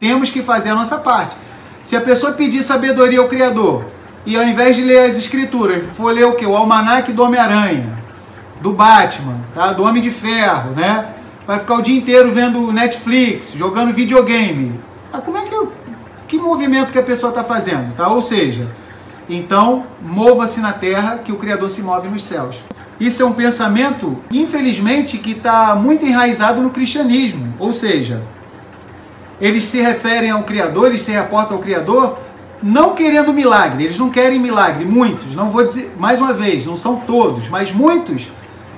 temos que fazer a nossa parte. Se a pessoa pedir sabedoria ao Criador, e ao invés de ler as Escrituras, for ler o quê? O Almanaque do Homem-Aranha, do Batman, tá? Do Homem de Ferro, né? Vai ficar o dia inteiro vendo Netflix, jogando videogame. Mas como é que movimento que a pessoa está fazendo, tá? Ou seja, então, mova-se na terra que o Criador se move nos céus. Isso é um pensamento, infelizmente, que está muito enraizado no cristianismo. Ou seja, eles se referem ao Criador, eles se reportam ao Criador, não querendo milagre. Eles não querem milagre, muitos. Não vou dizer, mais uma vez, não são todos, mas muitos,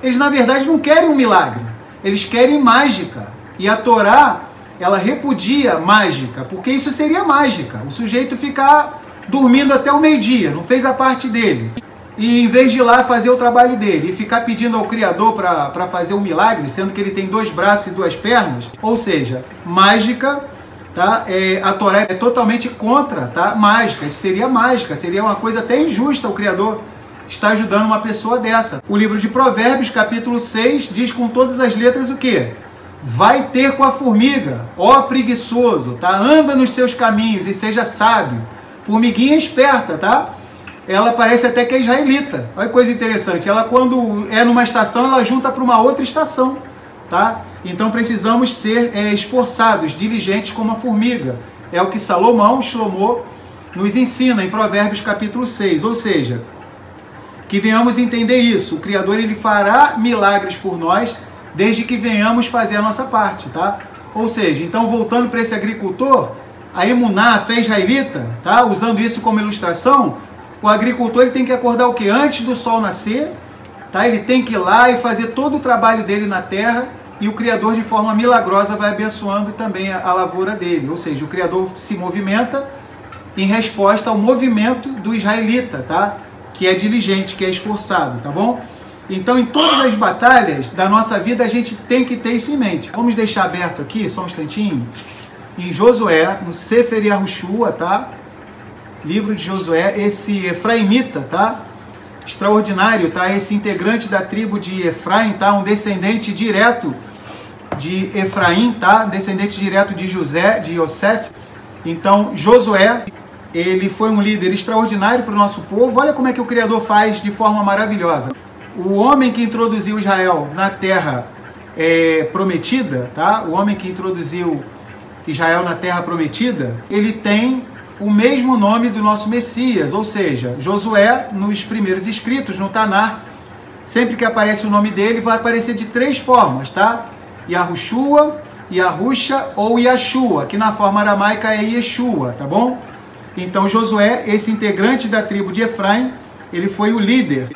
eles na verdade não querem um milagre. Eles querem mágica. E a Torá, ela repudia mágica, porque isso seria mágica. O sujeito ficar dormindo até o meio-dia, não fez a parte dele. E em vez de ir lá fazer o trabalho dele e ficar pedindo ao Criador para fazer um milagre, sendo que ele tem 2 braços e 2 pernas, ou seja, mágica, tá? A Torá é totalmente contra, tá? Mágica, isso seria mágica, seria uma coisa até injusta o Criador estar ajudando uma pessoa dessa. O livro de Provérbios, capítulo 6, diz com todas as letras o quê? Vai ter com a formiga, ó preguiçoso, tá? Anda nos seus caminhos e seja sábio. Formiguinha esperta, tá? Ela parece até que é israelita. Olha que coisa interessante. Ela, quando é numa estação, ela junta para uma outra estação, tá? Então precisamos ser esforçados, diligentes como a formiga. É o que Shlomo, nos ensina em Provérbios capítulo 6. Ou seja, que venhamos entender isso. O Criador, ele fará milagres por nós, desde que venhamos fazer a nossa parte, tá? Ou seja, então voltando para esse agricultor, a emuná, a fé israelita, tá? Usando isso como ilustração, o agricultor, ele tem que acordar o quê? Antes do sol nascer, tá? Ele tem que ir lá e fazer todo o trabalho dele na terra, e o Criador, de forma milagrosa, vai abençoando também a lavoura dele. Ou seja, o Criador se movimenta em resposta ao movimento do israelita, tá? Que é diligente, que é esforçado, tá bom? Então, em todas as batalhas da nossa vida, a gente tem que ter isso em mente. Vamos deixar aberto aqui, só um instantinho, em Josué, no Sefer Yahushua, tá? Livro de Josué, esse efraimita, tá? Extraordinário, tá? Esse integrante da tribo de Efraim, tá? Um descendente direto de Efraim, tá? Descendente direto de José, de Yosef. Então, Josué, ele foi um líder extraordinário para o nosso povo. Olha como é que o Criador faz de forma maravilhosa. O homem que introduziu Israel na terra prometida, tá? O homem que introduziu Israel na terra prometida, ele tem o mesmo nome do nosso Messias, ou seja, Josué, nos primeiros escritos, no Tanar, sempre que aparece o nome dele, vai aparecer de 3 formas, tá? Yahushua, Yahusha ou Yashua, que na forma aramaica é Yeshua, tá bom? Então Josué, esse integrante da tribo de Efraim, ele foi o líder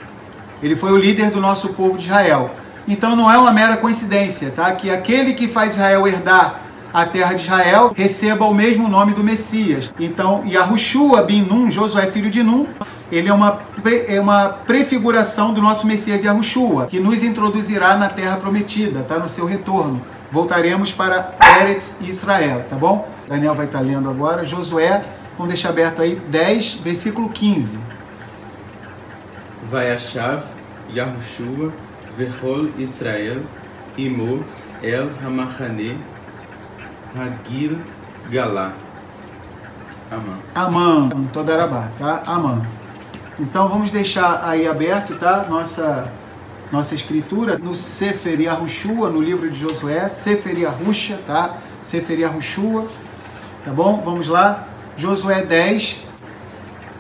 do nosso povo de Israel. Então não é uma mera coincidência, tá? Que aquele que faz Israel herdar a terra de Israel receba o mesmo nome do Messias. Então, Yahushua bin Nun, Josué filho de Nun, ele é uma prefiguração do nosso Messias Yahushua, que nos introduzirá na terra prometida, tá? No seu retorno. Voltaremos para Eretz Israel, tá bom? Daniel vai estar lendo agora. Josué, vamos deixar aberto aí, 10, versículo 15. Vayashav Yahushua vechol Israel imo el hamachane Hagil Galá. Amã. Amã, Todarabá, tá? Amã. Então vamos deixar aí aberto, tá? Nossa escritura no Sefer Yahushua, no livro de Josué, Sefer Yahusha, tá? Sefer Yahushua, tá bom? Vamos lá. Josué 10,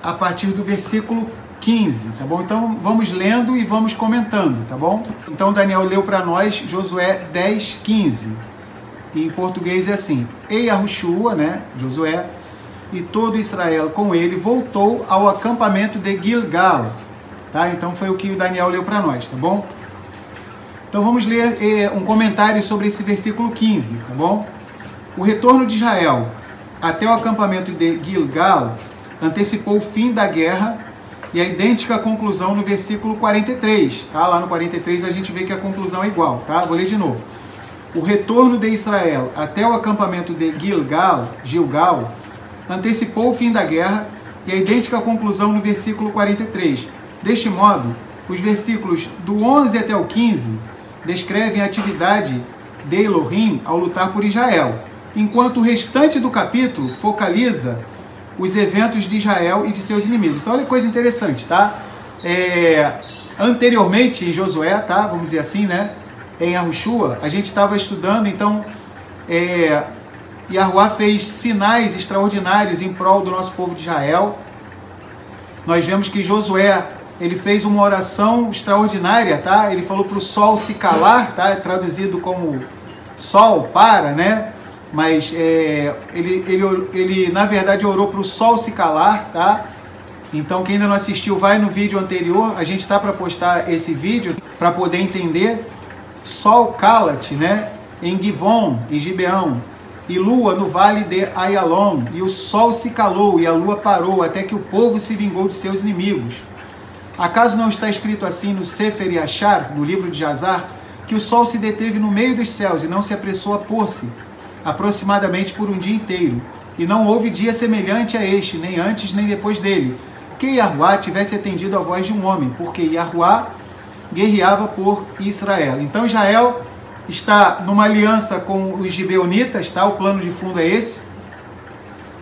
a partir do versículo 15, tá bom? Então vamos lendo e vamos comentando, tá bom? Então Daniel leu para nós Josué 10, 15. E em português é assim: E Yahushua, né, Josué, e todo Israel com ele voltou ao acampamento de Gilgal, tá? Então foi o que o Daniel leu para nós, tá bom? Então vamos ler um comentário sobre esse versículo 15, tá bom? O retorno de Israel até o acampamento de Gilgal antecipou o fim da guerra e a idêntica conclusão no versículo 43, tá? Lá no 43 a gente vê que a conclusão é igual, tá? Vou ler de novo. O retorno de Israel até o acampamento de Gilgal, antecipou o fim da guerra e a idêntica conclusão no versículo 43. Deste modo, os versículos do 11 até o 15 descrevem a atividade de Elohim ao lutar por Israel. enquanto o restante do capítulo focaliza os eventos de Israel e de seus inimigos. Então, olha que coisa interessante, tá? Anteriormente, em Josué, tá? Vamos dizer assim, né? Em Yahushua, a gente estava estudando, então, Yahuwá fez sinais extraordinários em prol do nosso povo de Israel. Nós vemos que Josué, ele fez uma oração extraordinária, tá? Ele falou para o sol se calar, tá? Traduzido como sol para, né? Mas ele na verdade orou para o sol se calar, tá? Então quem ainda não assistiu, vai no vídeo anterior, a gente está para postar esse vídeo para poder entender. Sol cala-te, né? Em Givon, em Gibeão, e lua no vale de Ayalon, e o sol se calou e a lua parou, até que o povo se vingou de seus inimigos. Acaso não está escrito assim no Sefer Yashar, no livro de Jazar, que o sol se deteve no meio dos céus e não se apressou a pôr-se, aproximadamente por um dia inteiro, e não houve dia semelhante a este, nem antes nem depois dele, que Yahuwá tivesse atendido à voz de um homem, porque Yahuwá guerreava por Israel. Então Israel está numa aliança com os gibeonitas, tá? O plano de fundo é esse.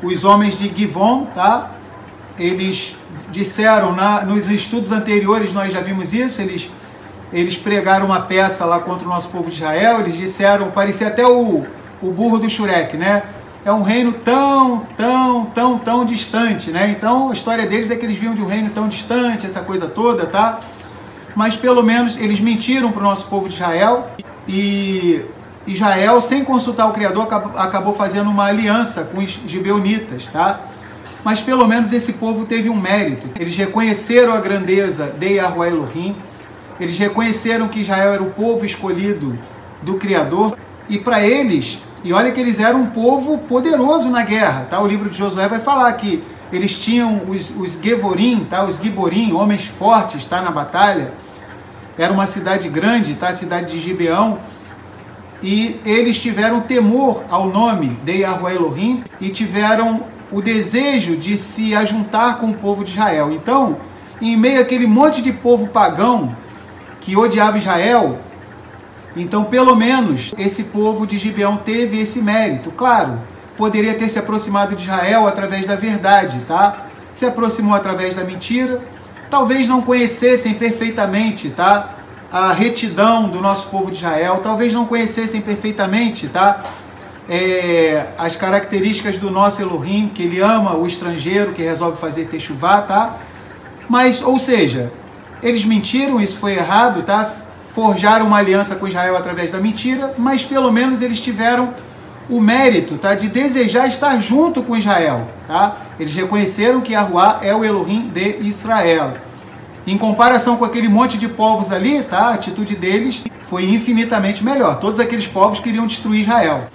Os homens de Givon, tá? Eles disseram, nos estudos anteriores nós já vimos isso, eles pregaram uma peça lá contra o nosso povo de Israel, eles disseram, parecia até o burro do Shurek, né? É um reino tão distante, né? Então a história deles é que eles vinham de um reino tão distante, essa coisa toda, tá? Mas pelo menos eles mentiram para o nosso povo de Israel, e Israel, sem consultar o Criador, acabou fazendo uma aliança com os gibeonitas, tá? Mas pelo menos esse povo teve um mérito. Eles reconheceram a grandeza de Yahuwá Elohim, eles reconheceram que Israel era o povo escolhido do Criador, e para eles, e olha que eles eram um povo poderoso na guerra, tá? O livro de Josué vai falar que eles tinham os Gevorim, tá? Os Giborim, homens fortes, tá? Na batalha. Era uma cidade grande, tá? A cidade de Gibeão. E eles tiveram temor ao nome de Yahuwá Elohim e tiveram o desejo de se ajuntar com o povo de Israel. Então, em meio àquele monte de povo pagão que odiava Israel, então pelo menos esse povo de Gibeão teve esse mérito. Claro, poderia ter se aproximado de Israel através da verdade, tá? Se aproximou através da mentira. Talvez não conhecessem perfeitamente, tá? A retidão do nosso povo de Israel. Talvez não conhecessem perfeitamente, tá? As características do nosso Elohim, que ele ama o estrangeiro, que resolve fazer techuvá, tá? Mas, ou seja, eles mentiram, isso foi errado, tá? Forjaram uma aliança com Israel através da mentira, mas pelo menos eles tiveram o mérito, tá, de desejar estar junto com Israel, tá? Eles reconheceram que Yahuwá é o Elohim de Israel. Em comparação com aquele monte de povos ali, tá, a atitude deles foi infinitamente melhor. Todos aqueles povos queriam destruir Israel.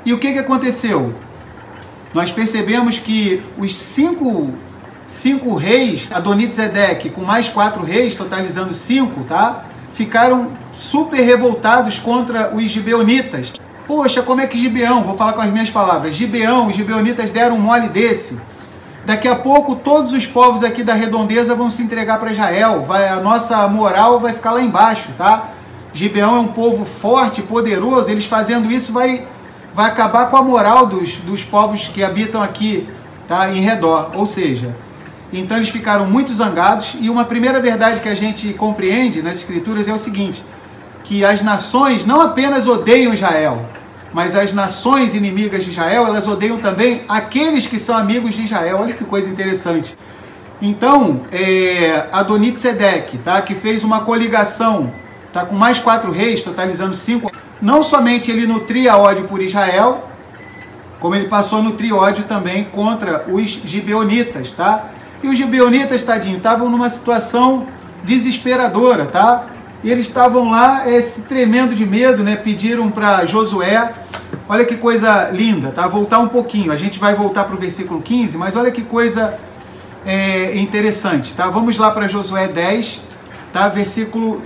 E o que aconteceu? Nós percebemos que os cinco reis, Adonizedec, com mais 4 reis, totalizando 5, tá, ficaram super revoltados contra os gibeonitas. Poxa, como é que Gibeão, vou falar com as minhas palavras, Gibeão, os gibeonitas deram um mole desse. Daqui a pouco todos os povos aqui da redondeza vão se entregar para Israel, a nossa moral vai ficar lá embaixo, tá? Gibeão é um povo forte, poderoso, eles fazendo isso vai acabar com a moral dos povos que habitam aqui, tá? Em redor, ou seja, então eles ficaram muito zangados. E uma primeira verdade que a gente compreende nas escrituras é o seguinte, que as nações não apenas odeiam Israel, mas as nações inimigas de Israel, elas odeiam também aqueles que são amigos de Israel. Olha que coisa interessante. Então, Adonizedec, tá, que fez uma coligação, tá, com mais 4 reis, totalizando 5, não somente ele nutria ódio por Israel, como ele passou a nutrir ódio também contra os gibeonitas, tá? E os gibeonitas, tadinho, estavam numa situação desesperadora, tá? E eles estavam lá se tremendo de medo, né? Pediram para Josué, olha que coisa linda, tá? Voltar um pouquinho, a gente vai voltar para o versículo 15, mas olha que coisa interessante, tá? Vamos lá para Josué 10, tá? Versículo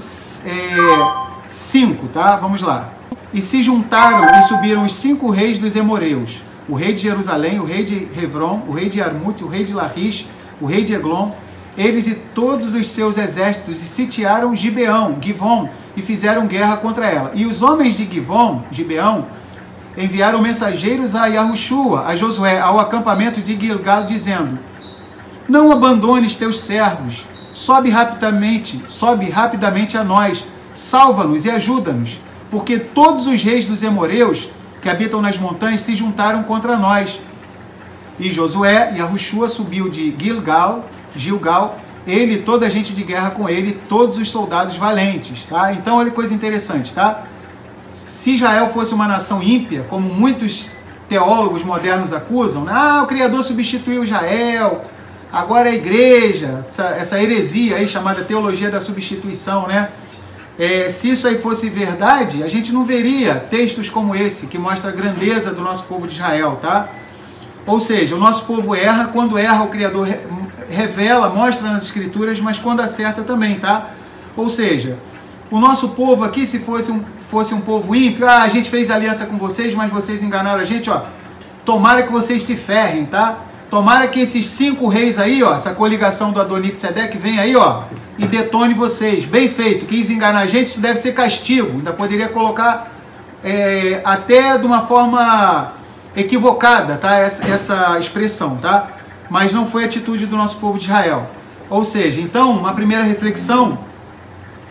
5, tá? Vamos lá. E se juntaram e subiram os 5 reis dos Emoreus, o rei de Jerusalém, o rei de Hebron, o rei de Armute, o rei de Lachish, o rei de Eglon, eles e todos os seus exércitos, e sitiaram Gibeão, Givon, e fizeram guerra contra ela. E os homens de Gibeão, enviaram mensageiros a Yahushua, a Josué, ao acampamento de Gilgal, dizendo: não abandones teus servos, sobe rapidamente a nós, salva-nos e ajuda-nos, porque todos os reis dos Emoreus que habitam nas montanhas se juntaram contra nós. E Josué, Yahushua, subiu de Gilgal, ele e toda a gente de guerra com ele, todos os soldados valentes, tá? Então, olha que coisa interessante, tá? Se Israel fosse uma nação ímpia, como muitos teólogos modernos acusam, né? O Criador substituiu Israel, agora a igreja, essa heresia aí chamada teologia da substituição, né? Se isso aí fosse verdade, a gente não veria textos como esse, que mostra a grandeza do nosso povo de Israel, tá? Ou seja, o nosso povo erra, quando erra o Criador revela, mostra nas Escrituras, mas quando acerta também, tá? Ou seja, o nosso povo aqui, se fosse um povo ímpio, a gente fez aliança com vocês, mas vocês enganaram a gente, ó, tomara que vocês se ferrem, tá? Tomara que esses 5 reis aí, ó, essa coligação do Adonit-Sedec venha aí, ó, e detone vocês. Bem feito, quis enganar a gente, isso deve ser castigo. Ainda poderia colocar até de uma forma equivocada, tá? Essa expressão, tá? Mas não foi a atitude do nosso povo de Israel. Ou seja, então, uma primeira reflexão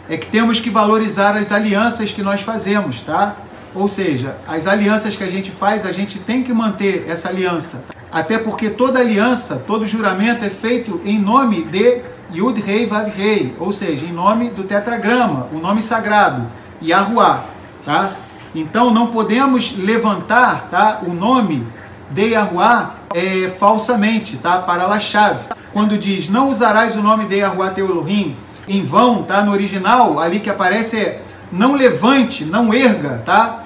é que temos que valorizar as alianças que nós fazemos, tá? Ou seja, as alianças que a gente faz, a gente tem que manter essa aliança. Até porque toda aliança, todo juramento é feito em nome de Yud Rei Vav Rei, ou seja, em nome do tetragrama, o nome sagrado, Yahuwah, tá? Então não podemos levantar, tá, o nome de Yahuwah falsamente, tá, para lachave. Quando diz, não usarás o nome de Yahuwah teu Elohim em vão, tá, no original, ali que aparece não levante, não erga, tá,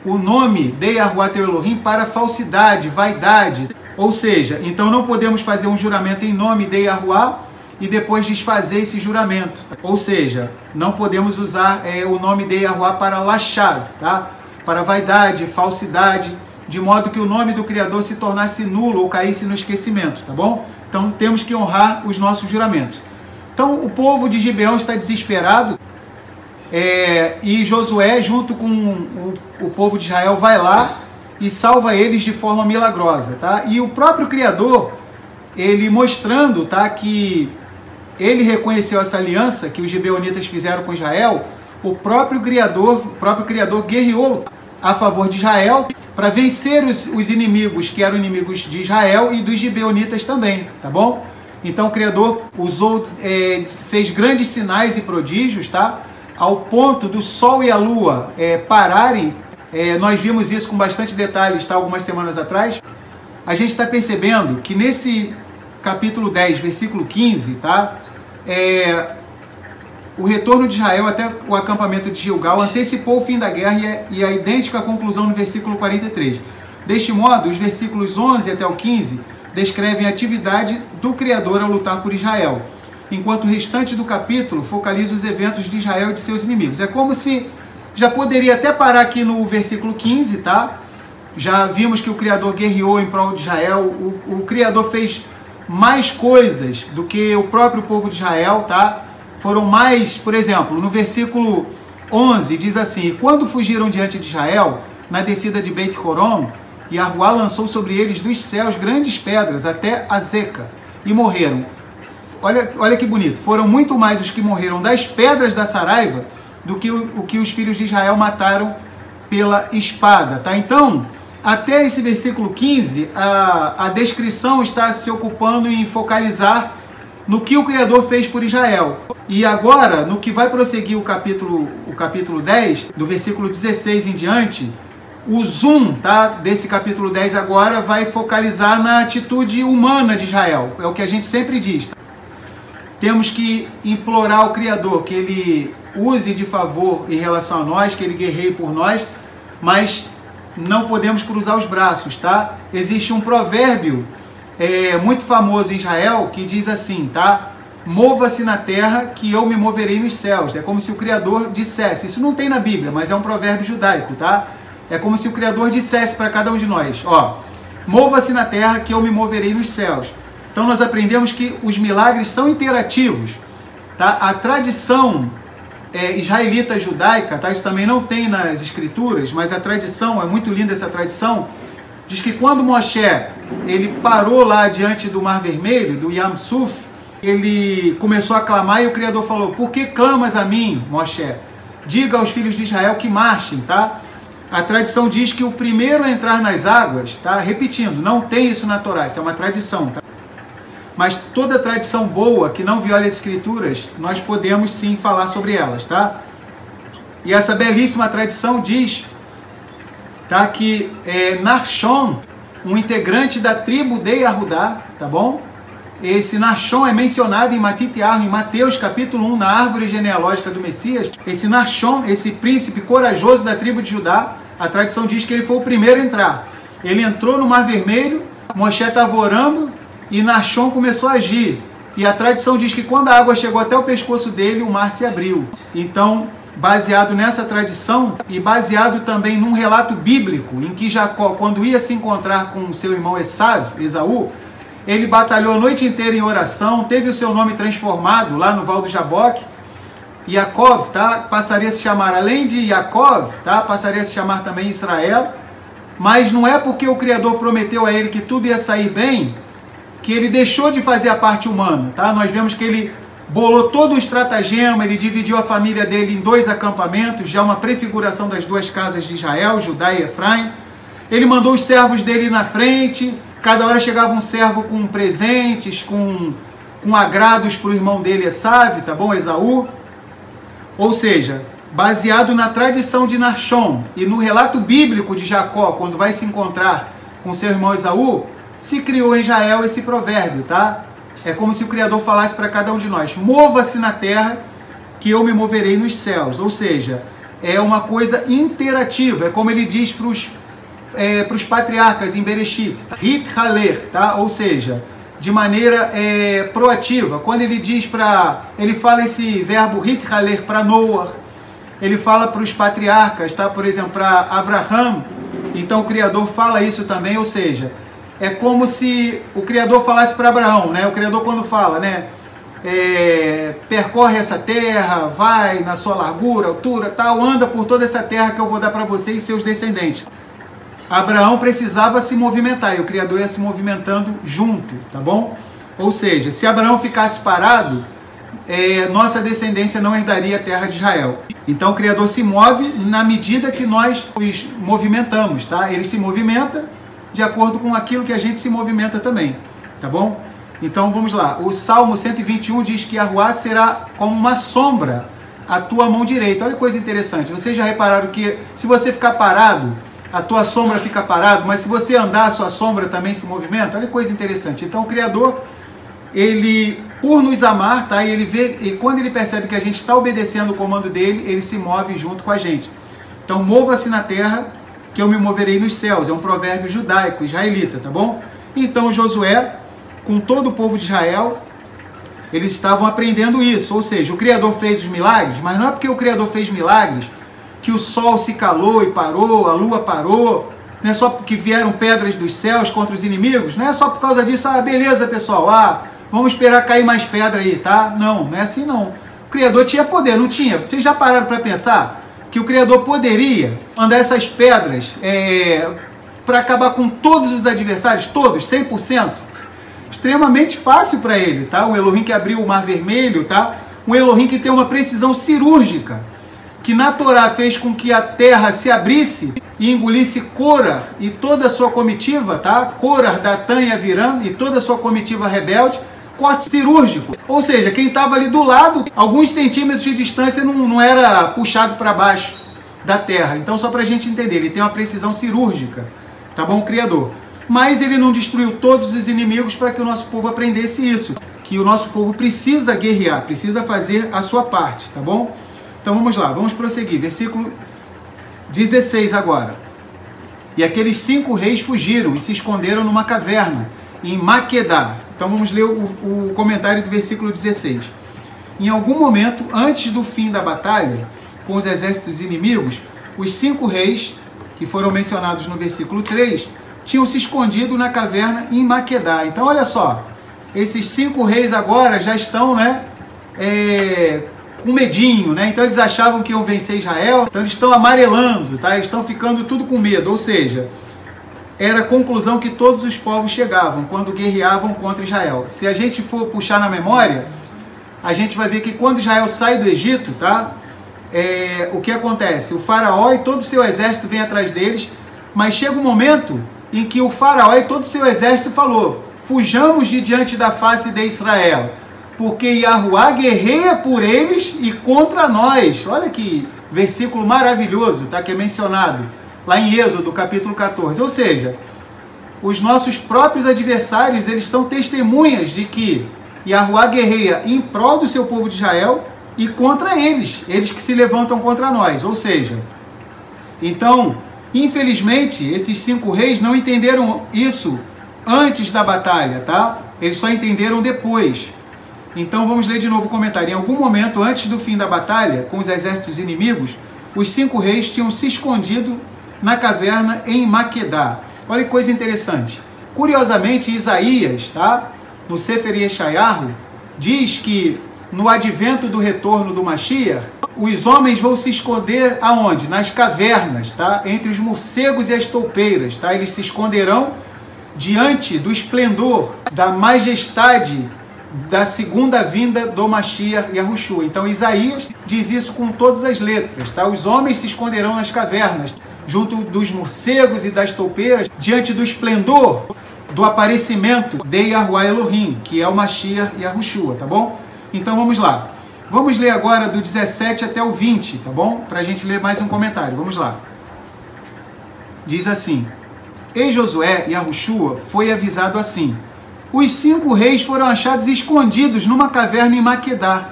o nome de Yahuwah teu Elohim para falsidade, vaidade. Ou seja, então não podemos fazer um juramento em nome de Yahuwah e depois desfazer esse juramento. Ou seja, não podemos usar o nome de Yahuwah para lachav, tá? Para vaidade, falsidade, de modo que o nome do Criador se tornasse nulo ou caísse no esquecimento, tá bom? Então temos que honrar os nossos juramentos. Então o povo de Gibeão está desesperado e Josué, junto com o povo de Israel, vai lá e salva eles de forma milagrosa, tá? E o próprio Criador, ele mostrando, tá, que ele reconheceu essa aliança que os gibeonitas fizeram com Israel, o próprio Criador guerreou a favor de Israel para vencer os inimigos que eram inimigos de Israel e dos gibeonitas também, tá bom? Então o Criador fez grandes sinais e prodígios, tá? Ao ponto do sol e a lua pararem. Nós vimos isso com bastante detalhes, tá, algumas semanas atrás. A gente está percebendo que nesse capítulo 10, versículo 15, tá, o retorno de Israel até o acampamento de Gilgal antecipou o fim da guerra e a idêntica conclusão no versículo 43. Deste modo, os versículos 11 até o 15 descrevem a atividade do Criador ao lutar por Israel, enquanto o restante do capítulo focaliza os eventos de Israel e de seus inimigos. É como se já poderia até parar aqui no versículo 15, tá? Já vimos que o Criador guerreou em prol de Israel, o Criador fez mais coisas do que o próprio povo de Israel, tá? Foram mais, por exemplo, no versículo 11 diz assim: quando fugiram diante de Israel, na descida de Beit Horon, Yahuwah lançou sobre eles dos céus grandes pedras até Azeca e morreram. Olha que bonito, foram muito mais os que morreram das pedras da Saraiva do que o que os filhos de Israel mataram pela espada, tá? Então, até esse versículo 15, a descrição está se ocupando em focalizar no que o Criador fez por Israel. E agora, no que vai prosseguir o capítulo 10, do versículo 16 em diante, o zoom, tá, desse capítulo 10 agora vai focalizar na atitude humana de Israel. É o que a gente sempre diz. Tá? Temos que implorar ao Criador que Ele use de favor em relação a nós, que Ele guerreie por nós, mas não podemos cruzar os braços, tá? Existe um provérbio muito famoso em Israel que diz assim, tá? Mova-se na terra que eu me moverei nos céus. É como se o Criador dissesse, isso não tem na Bíblia, mas é um provérbio judaico, tá? É como se o Criador dissesse para cada um de nós, ó, mova-se na terra que eu me moverei nos céus. Então nós aprendemos que os milagres são interativos, tá? A tradição israelita judaica, tá? Isso também não tem nas escrituras, mas a tradição, é muito linda essa tradição, diz que quando Moshe ele parou lá diante do Mar Vermelho, do Yam Suf, ele começou a clamar e o Criador falou: por que clamas a mim, Moshe? Diga aos filhos de Israel que marchem, tá? A tradição diz que o primeiro a entrar nas águas, tá? Repetindo, não tem isso na Torá, isso é uma tradição, tá? Mas toda tradição boa, que não viola as escrituras, nós podemos sim falar sobre elas, tá? E essa belíssima tradição diz, tá, que Nachshon, um integrante da tribo de Yahudá, tá bom? Esse Nachshon é mencionado em Matitiar, em Mateus capítulo 1, na árvore genealógica do Messias. Esse Nachshon, esse príncipe corajoso da tribo de Judá, a tradição diz que ele foi o primeiro a entrar. Ele entrou no Mar Vermelho, Moshe estava orando, e Nachshon começou a agir. E a tradição diz que quando a água chegou até o pescoço dele, o mar se abriu. Então, baseado nessa tradição e baseado também num relato bíblico, em que Jacó, quando ia se encontrar com seu irmão Esaú, ele batalhou a noite inteira em oração, teve o seu nome transformado lá no Val do Jaboque. Yaakov, tá? Passaria a se chamar, além de Yaakov, tá? Passaria a se chamar também Israel. Mas não é porque o Criador prometeu a ele que tudo ia sair bem, que ele deixou de fazer a parte humana, tá? Nós vemos que ele bolou todo o estratagema, ele dividiu a família dele em 2 acampamentos, já uma prefiguração das 2 casas de Israel, Judá e Efraim. Ele mandou os servos dele na frente, cada hora chegava um servo com presentes, com agrados para o irmão dele, Esav, tá bom? Esaú. Ou seja, baseado na tradição de Nachshon e no relato bíblico de Jacó, quando vai se encontrar com seu irmão Esaú, se criou em Israel esse provérbio, tá? É como se o Criador falasse para cada um de nós: mova-se na terra, que eu me moverei nos céus. Ou seja, é uma coisa interativa, é como ele diz para os patriarcas em Bereshit, Hit Haler, tá? Ou seja, de maneira proativa. Quando ele diz ele fala esse verbo Hit Haler para Noah, ele fala para os patriarcas, tá? Por exemplo, para Avraham, então o Criador fala isso também, ou seja, é como se o Criador falasse para Abraão, né? O Criador quando fala, né? Percorre essa terra, vai na sua largura, altura, tal, anda por toda essa terra que eu vou dar para você e seus descendentes. Abraão precisava se movimentar e o Criador ia se movimentando junto, tá bom? Ou seja, se Abraão ficasse parado, nossa descendência não herdaria a terra de Israel. Então o Criador se move na medida que nós os movimentamos, tá? Ele se movimenta de acordo com aquilo que a gente se movimenta também, tá bom? Então vamos lá, o Salmo 121 diz que a Ruá será como uma sombra à tua mão direita. Olha que coisa interessante, vocês já repararam que se você ficar parado, a tua sombra fica parada, mas se você andar, a sua sombra também se movimenta? Olha que coisa interessante. Então o Criador, ele, por nos amar, tá? Ele vê, e quando ele percebe que a gente está obedecendo o comando dele, ele se move junto com a gente. Então mova-se na terra, que eu me moverei nos céus. É um provérbio judaico, israelita, tá bom? Então Josué, com todo o povo de Israel, eles estavam aprendendo isso. Ou seja, o Criador fez os milagres, mas não é porque o Criador fez milagres que o sol se calou e parou, a lua parou, não é só porque vieram pedras dos céus contra os inimigos, não é só por causa disso, beleza pessoal, vamos esperar cair mais pedra aí, tá? Não, não é assim não. O Criador tinha poder, não tinha? Vocês já pararam para pensar que o Criador poderia mandar essas pedras para acabar com todos os adversários, todos, 100%? Extremamente fácil para ele, tá? Um Elohim que abriu o Mar Vermelho, tá? Um Elohim que tem uma precisão cirúrgica, que na Torá fez com que a terra se abrisse e engolisse Korah e toda a sua comitiva, tá? Korah, Datã e Aviram e toda a sua comitiva rebelde, corte cirúrgico. Ou seja, quem estava ali do lado, alguns centímetros de distância, não era puxado para baixo da terra. Então, só para a gente entender, ele tem uma precisão cirúrgica, tá bom, o Criador? Mas ele não destruiu todos os inimigos para que o nosso povo aprendesse isso, que o nosso povo precisa guerrear, precisa fazer a sua parte, tá bom? Então vamos lá, vamos prosseguir. Versículo 16 agora. E aqueles 5 reis fugiram e se esconderam numa caverna, em Maquedá. Então vamos ler o comentário do versículo 16. Em algum momento, antes do fim da batalha, com os exércitos inimigos, os 5 reis, que foram mencionados no versículo 3, tinham se escondido na caverna em Maquedá. Então olha só, esses 5 reis agora já estão, né, com medinho, né? Então eles achavam que iam vencer Israel, então eles estão amarelando, tá? Eles estão ficando tudo com medo, ou seja, era a conclusão que todos os povos chegavam quando guerreavam contra Israel. Se a gente for puxar na memória, a gente vai ver que quando Israel sai do Egito, tá? O que acontece? O faraó e todo o seu exército vem atrás deles, mas chega um momento em que o faraó e todo o seu exército falou: fujamos de diante da face de Israel, porque Yahuá guerreia por eles e contra nós. Olha que versículo maravilhoso, tá? Que é mencionado lá em Êxodo, capítulo 14. Ou seja, os nossos próprios adversários, eles são testemunhas de que Yahuá guerreia em prol do seu povo de Israel e contra eles que se levantam contra nós. Ou seja, então, infelizmente, esses 5 reis não entenderam isso antes da batalha, tá? Eles só entenderam depois. Então vamos ler de novo o comentário. Em algum momento antes do fim da batalha, com os exércitos inimigos, os 5 reis tinham se escondido na caverna em Maquedá. Olha que coisa interessante. Curiosamente, Isaías, tá? No Sefer Yeshayahu, diz que no advento do retorno do Mashiach, os homens vão se esconder aonde? Nas cavernas, tá? Entre os morcegos e as toupeiras, tá? Eles se esconderão diante do esplendor, da majestade da segunda vinda do Mashiach Yahushua. Então Isaías diz isso com todas as letras, tá? Os homens se esconderão nas cavernas, junto dos morcegos e das toupeiras, diante do esplendor do aparecimento de Yahuwah Elohim, que é o Mashiach Yahushua, tá bom? Então vamos lá. Vamos ler agora do 17 até o 20, tá bom? Para a gente ler mais um comentário. Vamos lá. Diz assim: E Josué, Yahushua, foi avisado assim: os 5 reis foram achados escondidos numa caverna em Maquedá.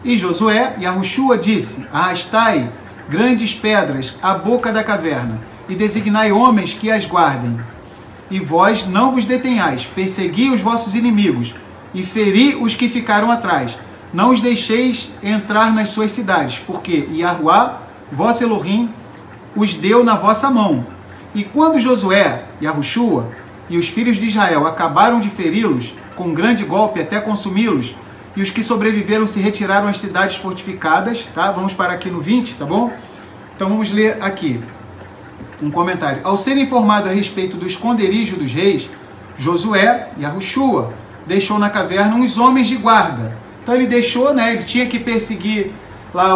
E Josué, Yahushua, disse: arrastai grandes pedras à boca da caverna, e designai homens que as guardem. E vós não vos detenhais, persegui os vossos inimigos, e feri os que ficaram atrás. Não os deixeis entrar nas suas cidades, porque Yahuwah, vosso Elohim, os deu na vossa mão. E quando Josué, Yahushua, e os filhos de Israel acabaram de feri-los com um grande golpe até consumi-los, e os que sobreviveram se retiraram às cidades fortificadas, tá? Vamos parar aqui no 20, tá bom? Então vamos ler aqui um comentário. Ao ser informado a respeito do esconderijo dos reis, Josué, Yahushua, deixou na caverna uns homens de guarda. Então ele deixou, né? Ele tinha que perseguir lá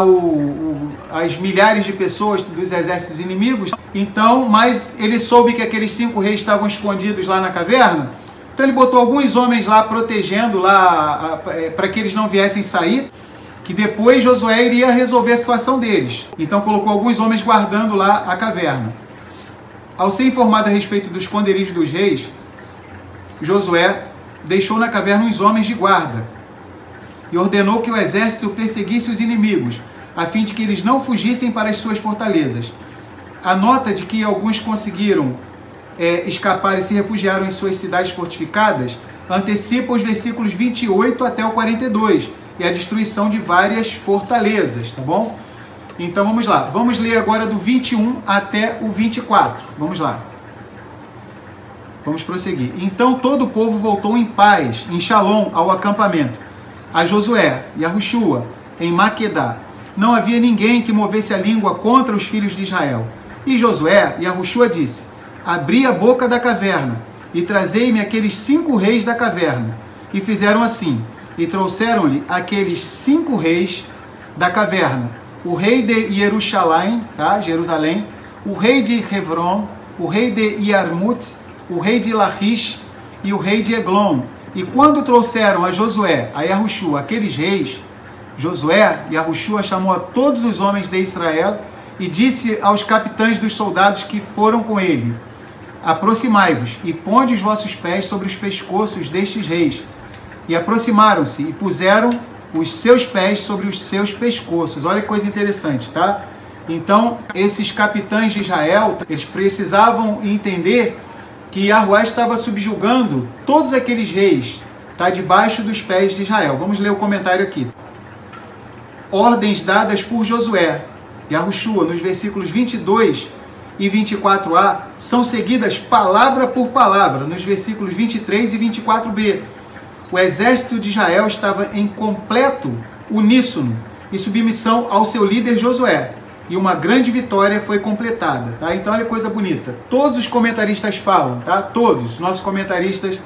as milhares de pessoas dos exércitos inimigos. Então, mas ele soube que aqueles 5 reis estavam escondidos lá na caverna. Então ele botou alguns homens lá protegendo lá para que eles não viessem sair, que depois Josué iria resolver a situação deles. Então colocou alguns homens guardando lá a caverna. Ao ser informado a respeito do esconderijo dos reis, Josué deixou na caverna uns homens de guarda e ordenou que o exército perseguisse os inimigos, a fim de que eles não fugissem para as suas fortalezas. A nota de que alguns conseguiram escapar e se refugiaram em suas cidades fortificadas antecipa os versículos 28 até o 42 e a destruição de várias fortalezas, tá bom? Então vamos lá, vamos ler agora do 21 até o 24, vamos lá. Vamos prosseguir. Então todo o povo voltou em paz, em Shalom, ao acampamento. A Josué, Yahushua, em Maquedá. Não havia ninguém que movesse a língua contra os filhos de Israel. E Josué, Yahushua, disse: abri a boca da caverna, e trazei-me aqueles 5 reis da caverna. E fizeram assim, e trouxeram-lhe aqueles 5 reis da caverna: o rei de Jerusalém, tá? Jerusalém, o rei de Hebron, o rei de Yarmut, o rei de Lachish e o rei de Eglon. E quando trouxeram a Josué, a Yahushua, aqueles reis, Josué, Yahushua, chamou a todos os homens de Israel e disse aos capitães dos soldados que foram com ele: aproximai-vos e ponde os vossos pés sobre os pescoços destes reis. E aproximaram-se e puseram os seus pés sobre os seus pescoços. Olha que coisa interessante, tá? Então, esses capitães de Israel, eles precisavam entender que Yahuwah estava subjugando todos aqueles reis, tá, debaixo dos pés de Israel. Vamos ler o comentário aqui. Ordens dadas por Josué, Yahushua, nos versículos 22 e 24a, são seguidas palavra por palavra, nos versículos 23 e 24b. O exército de Israel estava em completo uníssono e submissão ao seu líder Josué. E uma grande vitória foi completada, tá? Então olha que coisa bonita. Todos os comentaristas falam, tá? Todos os nossos comentaristas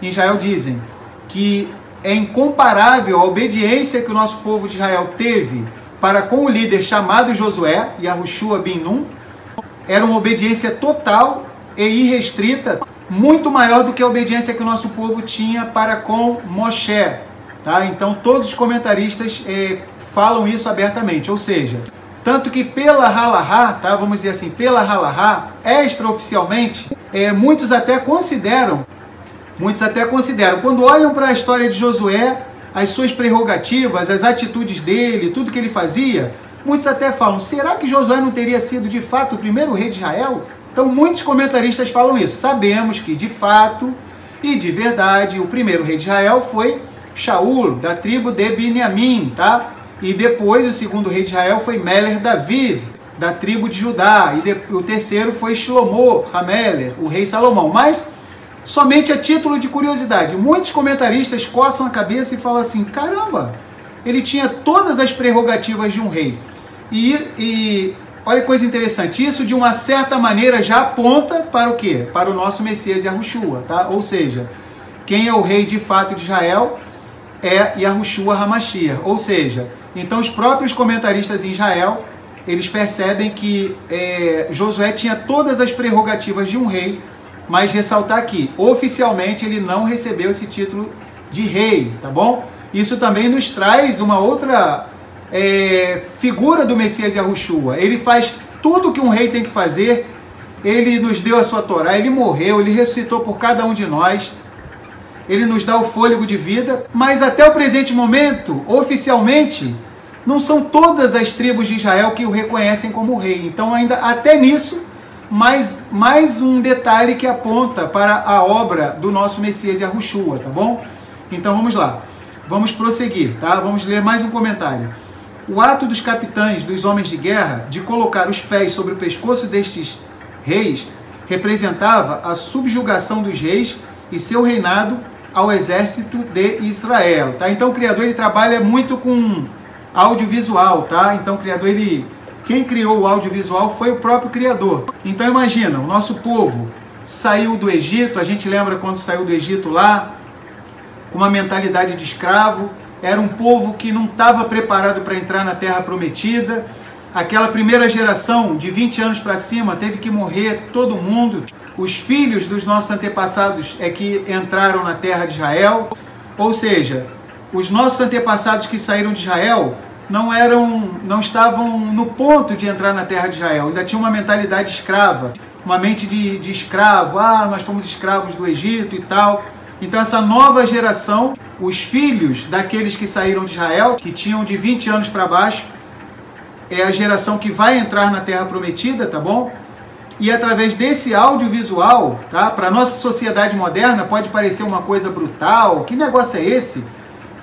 em Israel dizem que é incomparável a obediência que o nosso povo de Israel teve para com o líder chamado Josué, Yahushua ben Nun. Era uma obediência total e irrestrita, muito maior do que a obediência que o nosso povo tinha para com Moshe, tá? Então todos os comentaristas falam isso abertamente, ou seja, tanto que pela halahá, tá? Vamos dizer assim, pela halahá, extraoficialmente, muitos até consideram, quando olham para a história de Josué, as suas prerrogativas, as atitudes dele, tudo que ele fazia, muitos até falam, será que Josué não teria sido de fato o primeiro rei de Israel? Então muitos comentaristas falam isso. Sabemos que de fato e de verdade o primeiro rei de Israel foi Shaul, da tribo de Beniamim, tá? E depois o segundo rei de Israel foi Meler David, da tribo de Judá. E o terceiro foi Shlomo Hameler, o rei Salomão. Mas somente a título de curiosidade, muitos comentaristas coçam a cabeça e falam assim, caramba, ele tinha todas as prerrogativas de um rei. E olha que coisa interessante, isso de uma certa maneira já aponta para o quê? Para o nosso Messias Yahushua, tá? Ou seja, quem é o rei de fato de Israel é Yahushua HaMashiach. Ou seja, então os próprios comentaristas em Israel, eles percebem que Josué tinha todas as prerrogativas de um rei, mas ressaltar aqui, oficialmente ele não recebeu esse título de rei, tá bom? Isso também nos traz uma outra figura do Messias Yahushua. Ele faz tudo que um rei tem que fazer, ele nos deu a sua Torá, ele morreu, ele ressuscitou por cada um de nós, ele nos dá o fôlego de vida, mas até o presente momento, oficialmente, não são todas as tribos de Israel que o reconhecem como rei. Então ainda até nisso, mais um detalhe que aponta para a obra do nosso Messias Yahushua, tá bom? Então vamos lá, vamos prosseguir, tá? Vamos ler mais um comentário. O ato dos capitães, dos homens de guerra, de colocar os pés sobre o pescoço destes reis, representava a subjugação dos reis e seu reinado ao exército de Israel, tá? Então o Criador, ele trabalha muito com audiovisual, tá? Então o Criador, quem criou o audiovisual foi o próprio Criador. Então imagina, o nosso povo saiu do Egito, a gente lembra quando saiu do Egito lá, com uma mentalidade de escravo, era um povo que não estava preparado para entrar na Terra Prometida. Aquela primeira geração, de 20 anos para cima, teve que morrer todo mundo. Os filhos dos nossos antepassados é que entraram na Terra de Israel. Ou seja, os nossos antepassados que saíram de Israel não estavam no ponto de entrar na Terra de Israel. Ainda tinha uma mentalidade escrava, uma mente de escravo. Ah, nós fomos escravos do Egito e tal. Então essa nova geração, os filhos daqueles que saíram de Israel, que tinham de 20 anos para baixo, é a geração que vai entrar na Terra Prometida, tá bom? E através desse audiovisual, tá? Para a nossa sociedade moderna pode parecer uma coisa brutal. Que negócio é esse?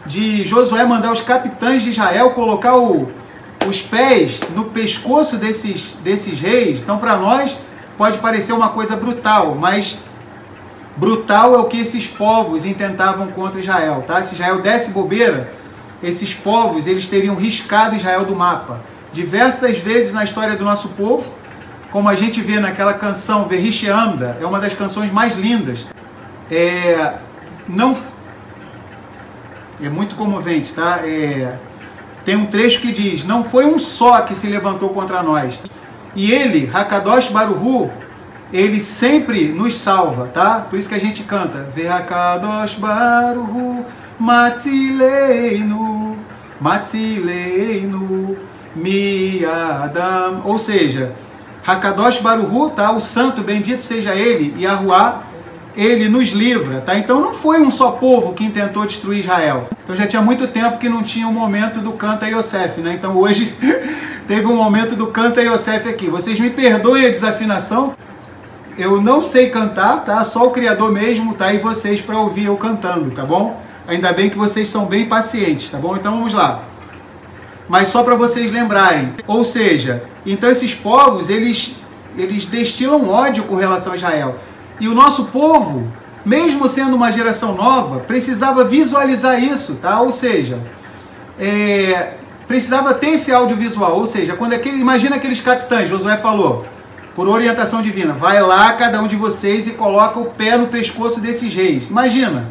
De Josué mandar os capitães de Israel colocar os pés no pescoço desses reis. Então para nós pode parecer uma coisa brutal, mas brutal é o que esses povos intentavam contra Israel, tá? Se Israel desse bobeira, esses povos, eles teriam riscado Israel do mapa. Diversas vezes na história do nosso povo, como a gente vê naquela canção Verriche Amda, é uma das canções mais lindas. É muito comovente, tá? Tem um trecho que diz, não foi um só que se levantou contra nós. E ele, Hakadosh Baruhu, ele sempre nos salva, tá? Por isso que a gente canta Ve'akadosh Baruhu Matzileinu Matzileinu Miadam. Ou seja, Hakadosh Baruhu, tá? O santo, bendito seja ele, Yahuwá, ele nos livra, tá? Então não foi um só povo que tentou destruir Israel. Então já tinha muito tempo que não tinha o momento do Canta Yosef, né? Então hoje teve um momento do Canta Yosef aqui. Vocês me perdoem a desafinação. Eu não sei cantar, tá? Só o Criador mesmo, tá? E vocês para ouvir eu cantando, tá bom? Ainda bem que vocês são bem pacientes, tá bom? Então vamos lá. Mas só para vocês lembrarem. Ou seja, então esses povos, eles destilam ódio com relação a Israel. E o nosso povo, mesmo sendo uma geração nova, precisava visualizar isso, tá? Ou seja, precisava ter esse audiovisual, ou seja, quando imagina aqueles capitães, Josué falou, por orientação divina, vai lá cada um de vocês e coloca o pé no pescoço desses reis. Imagina,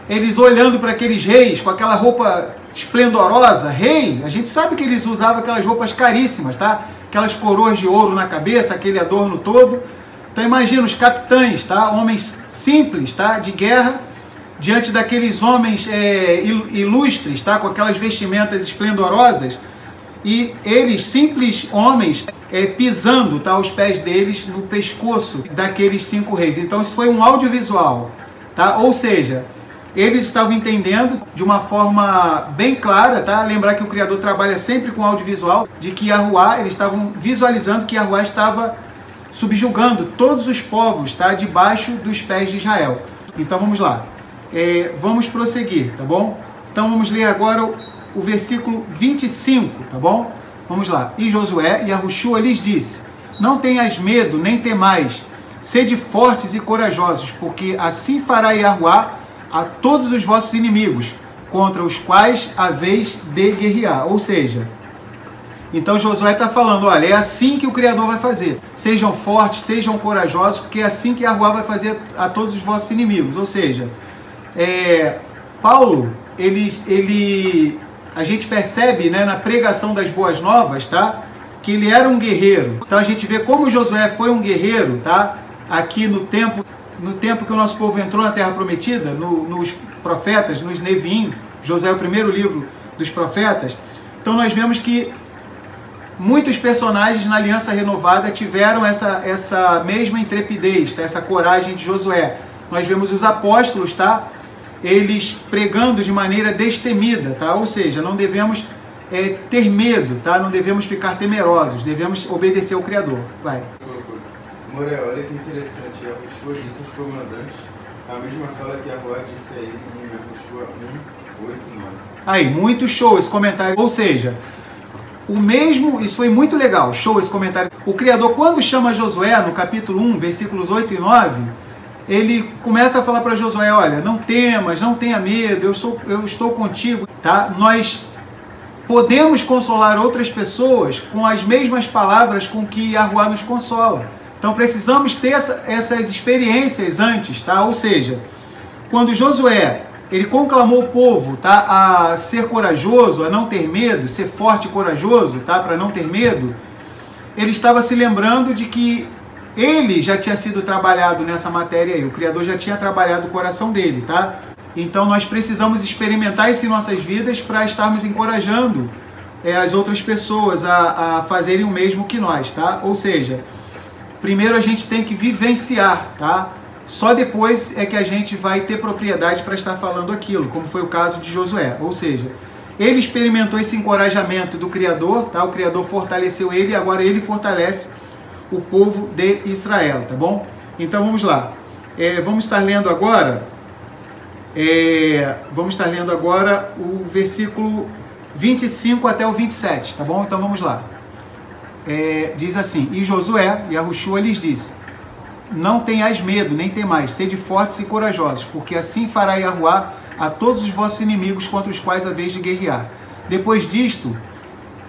eles olhando para aqueles reis com aquela roupa esplendorosa, rei, a gente sabe que eles usavam aquelas roupas caríssimas, tá? Aquelas coroas de ouro na cabeça, aquele adorno todo. Então imagina os capitães, tá? Homens simples, tá? De guerra, diante daqueles homens ilustres, tá? Com aquelas vestimentas esplendorosas, e eles, simples homens, pisando, tá? Os pés deles no pescoço daqueles 5 reis. Então isso foi um audiovisual, tá? Ou seja, eles estavam entendendo de uma forma bem clara, tá? Lembrar que o Criador trabalha sempre com audiovisual, de que Yahuwá, eles estavam visualizando que Yahuwá estava subjugando todos os povos, tá? Debaixo dos pés de Israel. Então vamos lá. Vamos prosseguir, tá bom? Então vamos ler agora o versículo 25, tá bom? Vamos lá. E Josué e Yahushua lhes disse: não tenhas medo, nem temais, sede fortes e corajosos, porque assim fará Yahuwá a todos os vossos inimigos, contra os quais haveis de guerrear. Ou seja, então Josué está falando, olha, é assim que o Criador vai fazer. Sejam fortes, sejam corajosos, porque é assim que Yahuwá vai fazer a todos os vossos inimigos. Ou seja, Paulo, a gente percebe, né, na pregação das boas novas, tá, que ele era um guerreiro. Então a gente vê como Josué foi um guerreiro, tá, aqui no tempo que o nosso povo entrou na Terra Prometida, nos profetas, nos Neviim. Josué é o primeiro livro dos profetas. Então nós vemos que muitos personagens na Aliança Renovada tiveram essa mesma intrepidez, tá, essa coragem de Josué. Nós vemos os apóstolos, tá, eles pregando de maneira destemida, tá? Ou seja, não devemos ter medo, tá? Não devemos ficar temerosos, devemos obedecer ao Criador. Vai. Morel, olha que interessante, Yahushua disse aos comandantes a mesma fala que Yahuwá disse a ele em Yahushua 1, 8 e 9. Aí, muito show esse comentário, ou seja, isso foi muito legal, show esse comentário. O Criador, quando chama Josué, no capítulo 1, versículos 8 e 9, ele começa a falar para Josué, olha, não temas, não tenha medo, eu estou contigo, tá? Nós podemos consolar outras pessoas com as mesmas palavras com que Yahuwá nos consola. Então precisamos ter essas experiências antes, tá? Ou seja, quando Josué, ele conclamou o povo, tá, a ser corajoso, a não ter medo, ser forte e corajoso, tá, para não ter medo, ele estava se lembrando de que ele já tinha sido trabalhado nessa matéria aí, o Criador já tinha trabalhado o coração dele, tá? Então nós precisamos experimentar isso em nossas vidas para estarmos encorajando as outras pessoas a fazerem o mesmo que nós, tá? Ou seja, primeiro a gente tem que vivenciar, tá? Só depois é que a gente vai ter propriedade para estar falando aquilo, como foi o caso de Josué. Ou seja, ele experimentou esse encorajamento do Criador, tá? O Criador fortaleceu ele e agora ele fortalece o povo de Israel, tá bom? Então vamos lá. Vamos estar lendo agora o versículo 25 até o 27, tá bom? Então vamos lá. Diz assim: e Josué, Yahushua lhes disse: não tenhais medo, nem temais, sede fortes e corajosos, porque assim fará Yahuwá a todos os vossos inimigos contra os quais haveis de guerrear. Depois disto,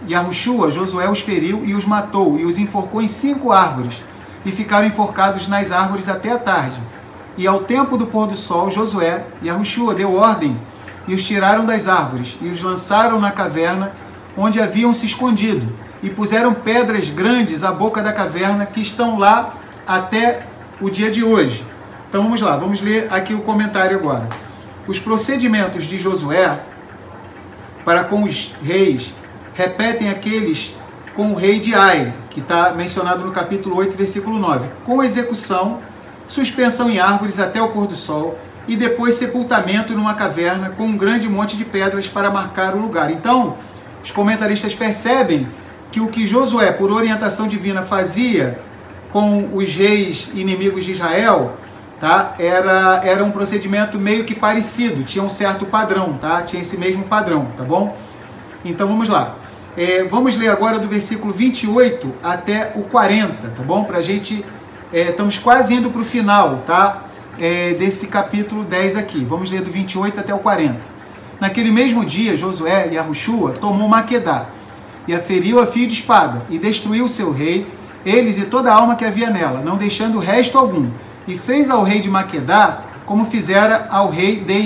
Yahushua, Josué os feriu e os matou, e os enforcou em 5 árvores, e ficaram enforcados nas árvores até a tarde. E ao tempo do pôr do sol, Josué, Yahushua, deu ordem, e os tiraram das árvores, e os lançaram na caverna, onde haviam se escondido, e puseram pedras grandes à boca da caverna, que estão lá até o dia de hoje. Então vamos lá, vamos ler aqui o comentário agora. Os procedimentos de Josué para com os reis repetem aqueles com o rei de Ai, que está mencionado no capítulo 8, versículo 9. Com execução, suspensão em árvores até o pôr do sol, e depois sepultamento numa caverna com um grande monte de pedras para marcar o lugar. Então, os comentaristas percebem que o que Josué, por orientação divina, fazia com os reis inimigos de Israel, tá, era um procedimento meio que parecido, tinha um certo padrão, tá? Tinha esse mesmo padrão, tá bom? Então vamos lá. Vamos ler agora do versículo 28 até o 40, tá bom? Pra gente, estamos quase indo para o final, tá? Desse capítulo 10 aqui. Vamos ler do 28 até o 40. Naquele mesmo dia, Josué e Yahushua tomou Maquedá, e a feriu a fio de espada, e destruiu o seu rei, eles e toda a alma que havia nela, não deixando resto algum, e fez ao rei de Maquedá, como fizera ao rei de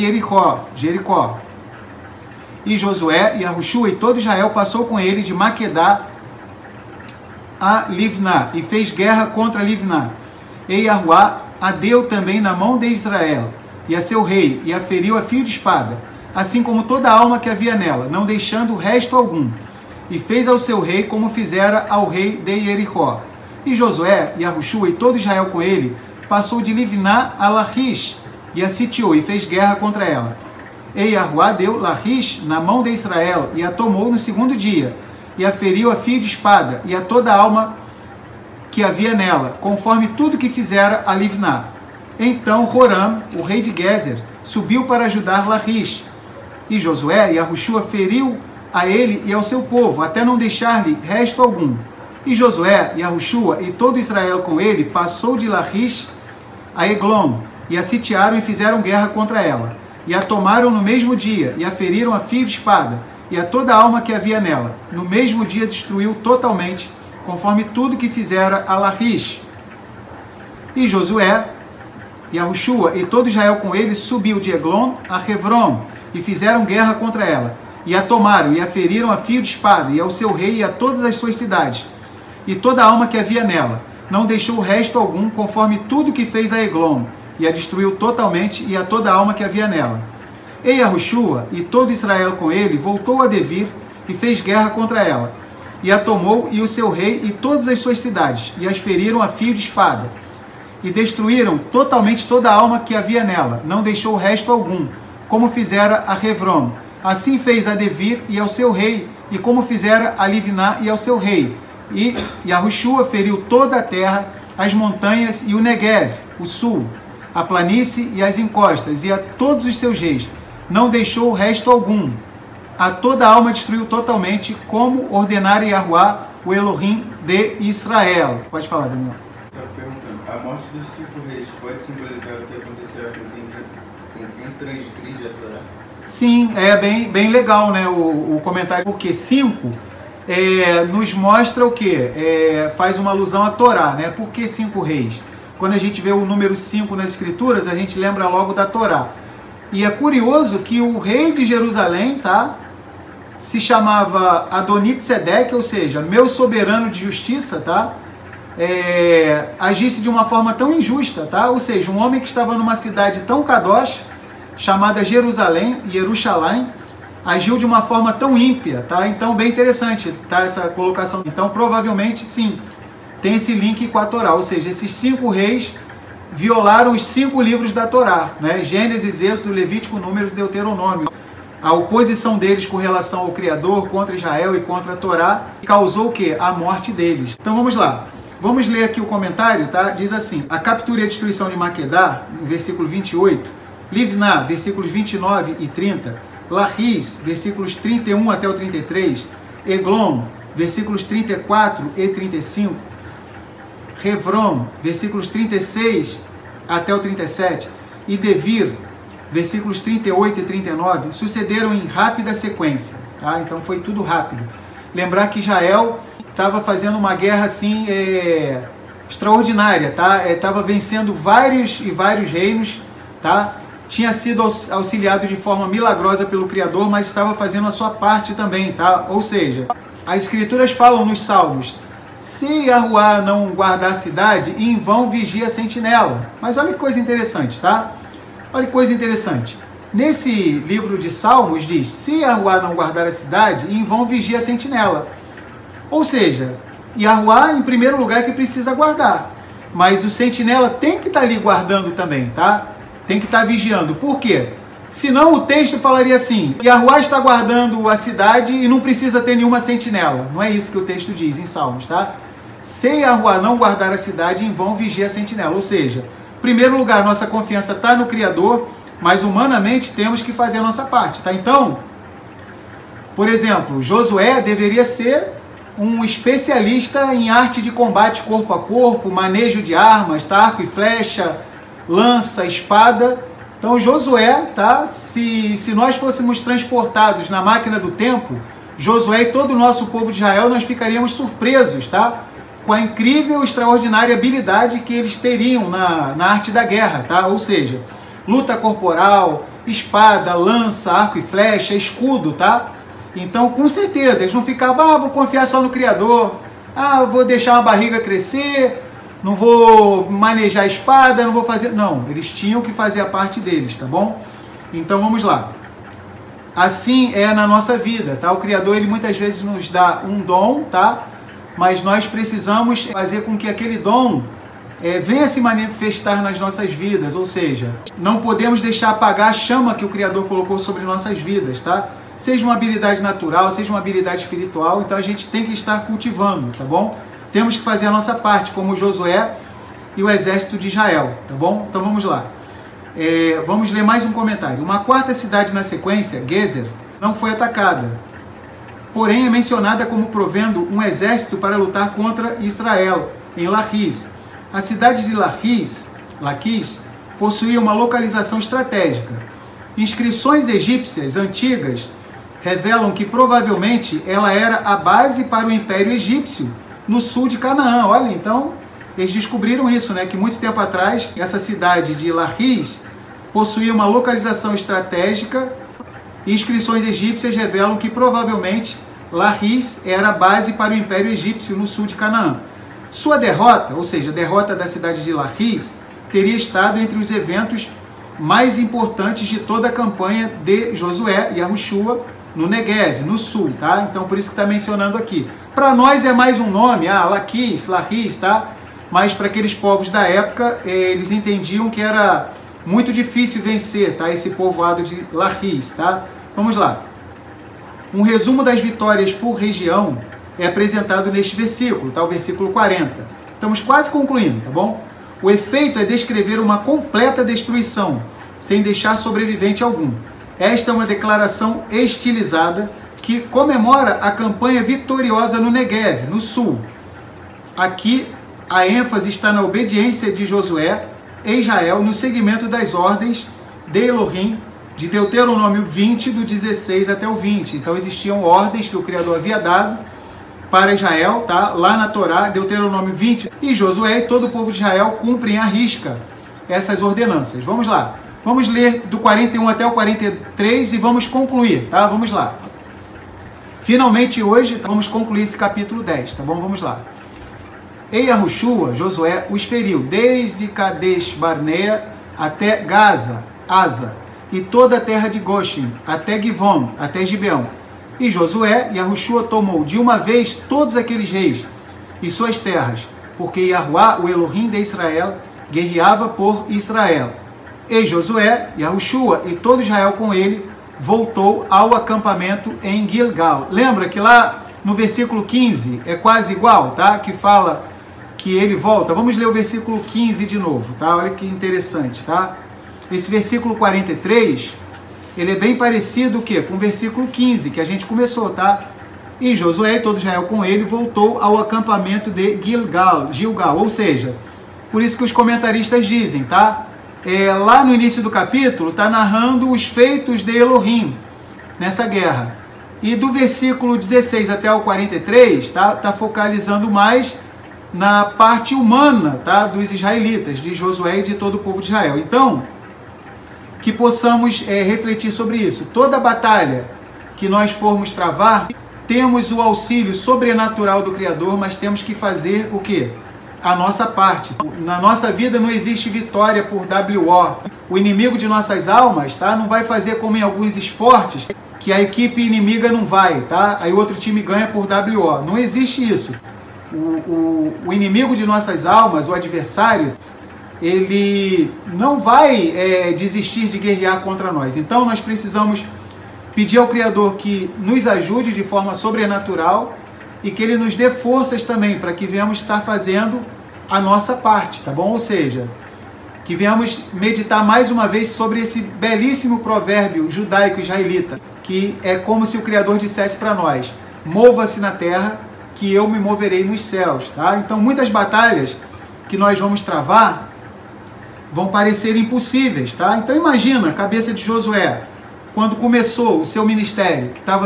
Jericó. E Josué e Yahushua e todo Israel passou com ele de Maquedá a Livná, e fez guerra contra Livná. E Yahuá a deu também na mão de Israel, e a seu rei, e a feriu a fio de espada, assim como toda a alma que havia nela, não deixando resto algum. E fez ao seu rei como fizera ao rei de Jericó. E Josué, e Yahushua e todo Israel com ele, passou de Livná a Lachish, e a sitiou, e fez guerra contra ela. E Yahuá deu Lachish na mão de Israel, e a tomou no segundo dia, e a feriu a fio de espada, e a toda a alma que havia nela, conforme tudo que fizera a Livná. Então Joram, o rei de Gezer, subiu para ajudar Lachish. E Josué e Yahushua feriu a ele e ao seu povo, até não deixar-lhe resto algum. E Josué, Yahushua e todo Israel com ele, passou de Lachish a Eglon, e a sitiaram e fizeram guerra contra ela. E a tomaram no mesmo dia, e a feriram a fio de espada, e a toda a alma que havia nela. No mesmo dia destruiu totalmente, conforme tudo que fizera a Lachish. E Josué, Yahushua e todo Israel com ele, subiu de Eglon a Hebron, e fizeram guerra contra ela, e a tomaram, e a feriram a fio de espada, e ao seu rei e a todas as suas cidades, e toda a alma que havia nela, não deixou resto algum, conforme tudo que fez a Eglon, e a destruiu totalmente, e a toda a alma que havia nela. E Yahushua e todo Israel com ele voltou a Devir, e fez guerra contra ela, e a tomou, e o seu rei, e todas as suas cidades, e as feriram a fio de espada, e destruíram totalmente toda a alma que havia nela, não deixou resto algum, como fizera a Hebron. Assim fez a Devir e ao seu rei, e como fizera a Livná e ao seu rei. E Yahushua feriu toda a terra, as montanhas e o Negev, o sul, a planície e as encostas, e a todos os seus reis. Não deixou resto algum. A toda a alma destruiu totalmente, como ordenara Yahuá, o Elohim de Israel. Pode falar, Daniel. Estava perguntando, a morte dos 5 reis pode simbolizar o que acontecerá com quem transgride a Torá? Sim, é bem legal, né, o comentário, porque 5 nos mostra o quê? Faz uma alusão à Torá, né? Por que 5 reis? Quando a gente vê o número 5 nas escrituras, a gente lembra logo da Torá. E é curioso que o rei de Jerusalém, tá, se chamava Adonitzedeque, ou seja, meu soberano de justiça, tá? Agisse de uma forma tão injusta, tá? Ou seja, um homem que estava numa cidade tão kadosh, chamada Jerusalém, Yerushalayim, agiu de uma forma tão ímpia, tá? Então, bem interessante, tá, essa colocação. Então, provavelmente, sim, tem esse link com a Torá, ou seja, esses 5 reis violaram os 5 livros da Torá, né? Gênesis, Êxodo, Levítico, Números e Deuteronômio. A oposição deles com relação ao Criador, contra Israel e contra a Torá, causou o quê? A morte deles. Então, vamos lá. Vamos ler aqui o comentário, tá? Diz assim: a captura e a destruição de Maquedá, no versículo 28, Livná, versículos 29 e 30, Lachish, versículos 31 até o 33, Eglon, versículos 34 e 35, Hebron, versículos 36 até o 37, e Devir, versículos 38 e 39, sucederam em rápida sequência, tá? Então foi tudo rápido. Lembrar que Israel estava fazendo uma guerra assim extraordinária, tá? Estava vencendo vários reinos, tá? Tinha sido auxiliado de forma milagrosa pelo Criador, mas estava fazendo a sua parte também, tá? Ou seja, as Escrituras falam nos Salmos: se Yahuá não guardar a cidade, em vão vigia a sentinela. Mas olha que coisa interessante, tá? Olha que coisa interessante. Nesse livro de Salmos diz: se Yahuá não guardar a cidade, em vão vigia a sentinela. Ou seja, Yahuá, em primeiro lugar, que precisa guardar. Mas o sentinela tem que estar ali guardando também, tá? Tem que estar vigiando. Por quê? Senão o texto falaria assim: Yahuá está guardando a cidade e não precisa ter nenhuma sentinela. Não é isso que o texto diz em Salmos, tá? Se Yahuá não guardar a cidade, em vão vigia a sentinela. Ou seja, em primeiro lugar, nossa confiança está no Criador, mas humanamente temos que fazer a nossa parte, tá? Então, por exemplo, Josué deveria ser um especialista em arte de combate corpo a corpo, manejo de armas, arco e flecha, lança, espada, Então Josué, tá? Se nós fôssemos transportados na máquina do tempo, Josué e todo o nosso povo de Israel, nós ficaríamos surpresos, tá? Com a incrível, extraordinária habilidade que eles teriam na arte da guerra, tá? Ou seja, luta corporal, espada, lança, arco e flecha, escudo, tá? Então, com certeza, eles não ficavam, vou confiar só no Criador, vou deixar a barriga crescer, não vou manejar a espada, não vou fazer... Não, eles tinham que fazer a parte deles, tá bom? Então, vamos lá. Assim é na nossa vida, tá? O Criador, ele muitas vezes nos dá um dom, tá? Mas nós precisamos fazer com que aquele dom venha se manifestar nas nossas vidas, ou seja, não podemos deixar apagar a chama que o Criador colocou sobre nossas vidas, tá? Seja uma habilidade natural, seja uma habilidade espiritual, então a gente tem que estar cultivando, tá bom? Temos que fazer a nossa parte, como Josué e o exército de Israel, tá bom? Então vamos lá. Vamos ler mais um comentário. Uma quarta cidade na sequência, Gezer, não foi atacada, porém é mencionada como provendo um exército para lutar contra Israel, em Laquis. A cidade de Laquis possuía uma localização estratégica. Inscrições egípcias antigas revelam que provavelmente ela era a base para o Império Egípcio no sul de Canaã. Olha, então eles descobriram isso, né? Que muito tempo atrás essa cidade de Laquis possuía uma localização estratégica. Inscrições egípcias revelam que provavelmente Laquis era a base para o Império Egípcio no sul de Canaã. Sua derrota, ou seja, a derrota da cidade de Laquis, teria estado entre os eventos mais importantes de toda a campanha de Josué e Yahushua no Negev, no sul, tá? Então por isso que está mencionando aqui. Para nós é mais um nome, Laquis, tá? Mas para aqueles povos da época, eles entendiam que era muito difícil vencer, tá? Esse povoado de Laquis, tá? Vamos lá. Um resumo das vitórias por região é apresentado neste versículo, tá? O versículo 40. Estamos quase concluindo, tá bom? O efeito é descrever uma completa destruição, sem deixar sobrevivente algum. Esta é uma declaração estilizada que comemora a campanha vitoriosa no Negev, no sul. Aqui, a ênfase está na obediência de Josué em Israel no seguimento das ordens de Elohim, de Deuteronômio 20, do 16 até o 20. Então existiam ordens que o Criador havia dado para Israel, tá? Lá na Torá, Deuteronômio 20, e Josué e todo o povo de Israel cumprem à risca essas ordenanças. Vamos lá. Vamos ler do 41 até o 43 e vamos concluir, tá? Vamos lá. Finalmente hoje vamos concluir esse capítulo 10, tá bom? Vamos lá. E Yahushua, Josué, os feriu desde Kadesh Barnea até Gaza, Asa, e toda a terra de Goshen, até Givon, até Gibeão. E Josué, Yahushua, tomou de uma vez todos aqueles reis e suas terras, porque Yahuá, o Elohim de Israel, guerreava por Israel. E Josué, Yahushua e todo Israel com ele, voltou ao acampamento em Gilgal. Lembra que lá no versículo 15 é quase igual, tá? Que fala que ele volta. Vamos ler o versículo 15 de novo, tá? Olha que interessante, tá? Esse versículo 43, ele é bem parecido com o versículo 15, que a gente começou, tá? E Josué e todo Israel com ele voltou ao acampamento de Gilgal, ou seja, por isso que os comentaristas dizem, tá? Lá no início do capítulo, está narrando os feitos de Elohim nessa guerra. E do versículo 16 até o 43, tá focalizando mais na parte humana, tá, dos israelitas, de Josué e de todo o povo de Israel. Então, que possamos refletir sobre isso. Toda batalha que nós formos travar, temos o auxílio sobrenatural do Criador, mas temos que fazer o quê? A nossa parte. Na nossa vida não existe vitória por WO. O inimigo de nossas almas, tá, não vai fazer como em alguns esportes, que a equipe inimiga não vai, tá? Aí o outro time ganha por WO. Não existe isso. O inimigo de nossas almas, o adversário, ele não vai desistir de guerrear contra nós. Então nós precisamos pedir ao Criador que nos ajude de forma sobrenatural e que Ele nos dê forças também para que venhamos estar fazendo a nossa parte, tá bom? Ou seja, que venhamos meditar mais uma vez sobre esse belíssimo provérbio judaico-israelita, que é como se o Criador dissesse para nós: mova-se na terra, que eu me moverei nos céus, tá? Então muitas batalhas que nós vamos travar vão parecer impossíveis, tá? Então imagina a cabeça de Josué, quando começou o seu ministério, que estava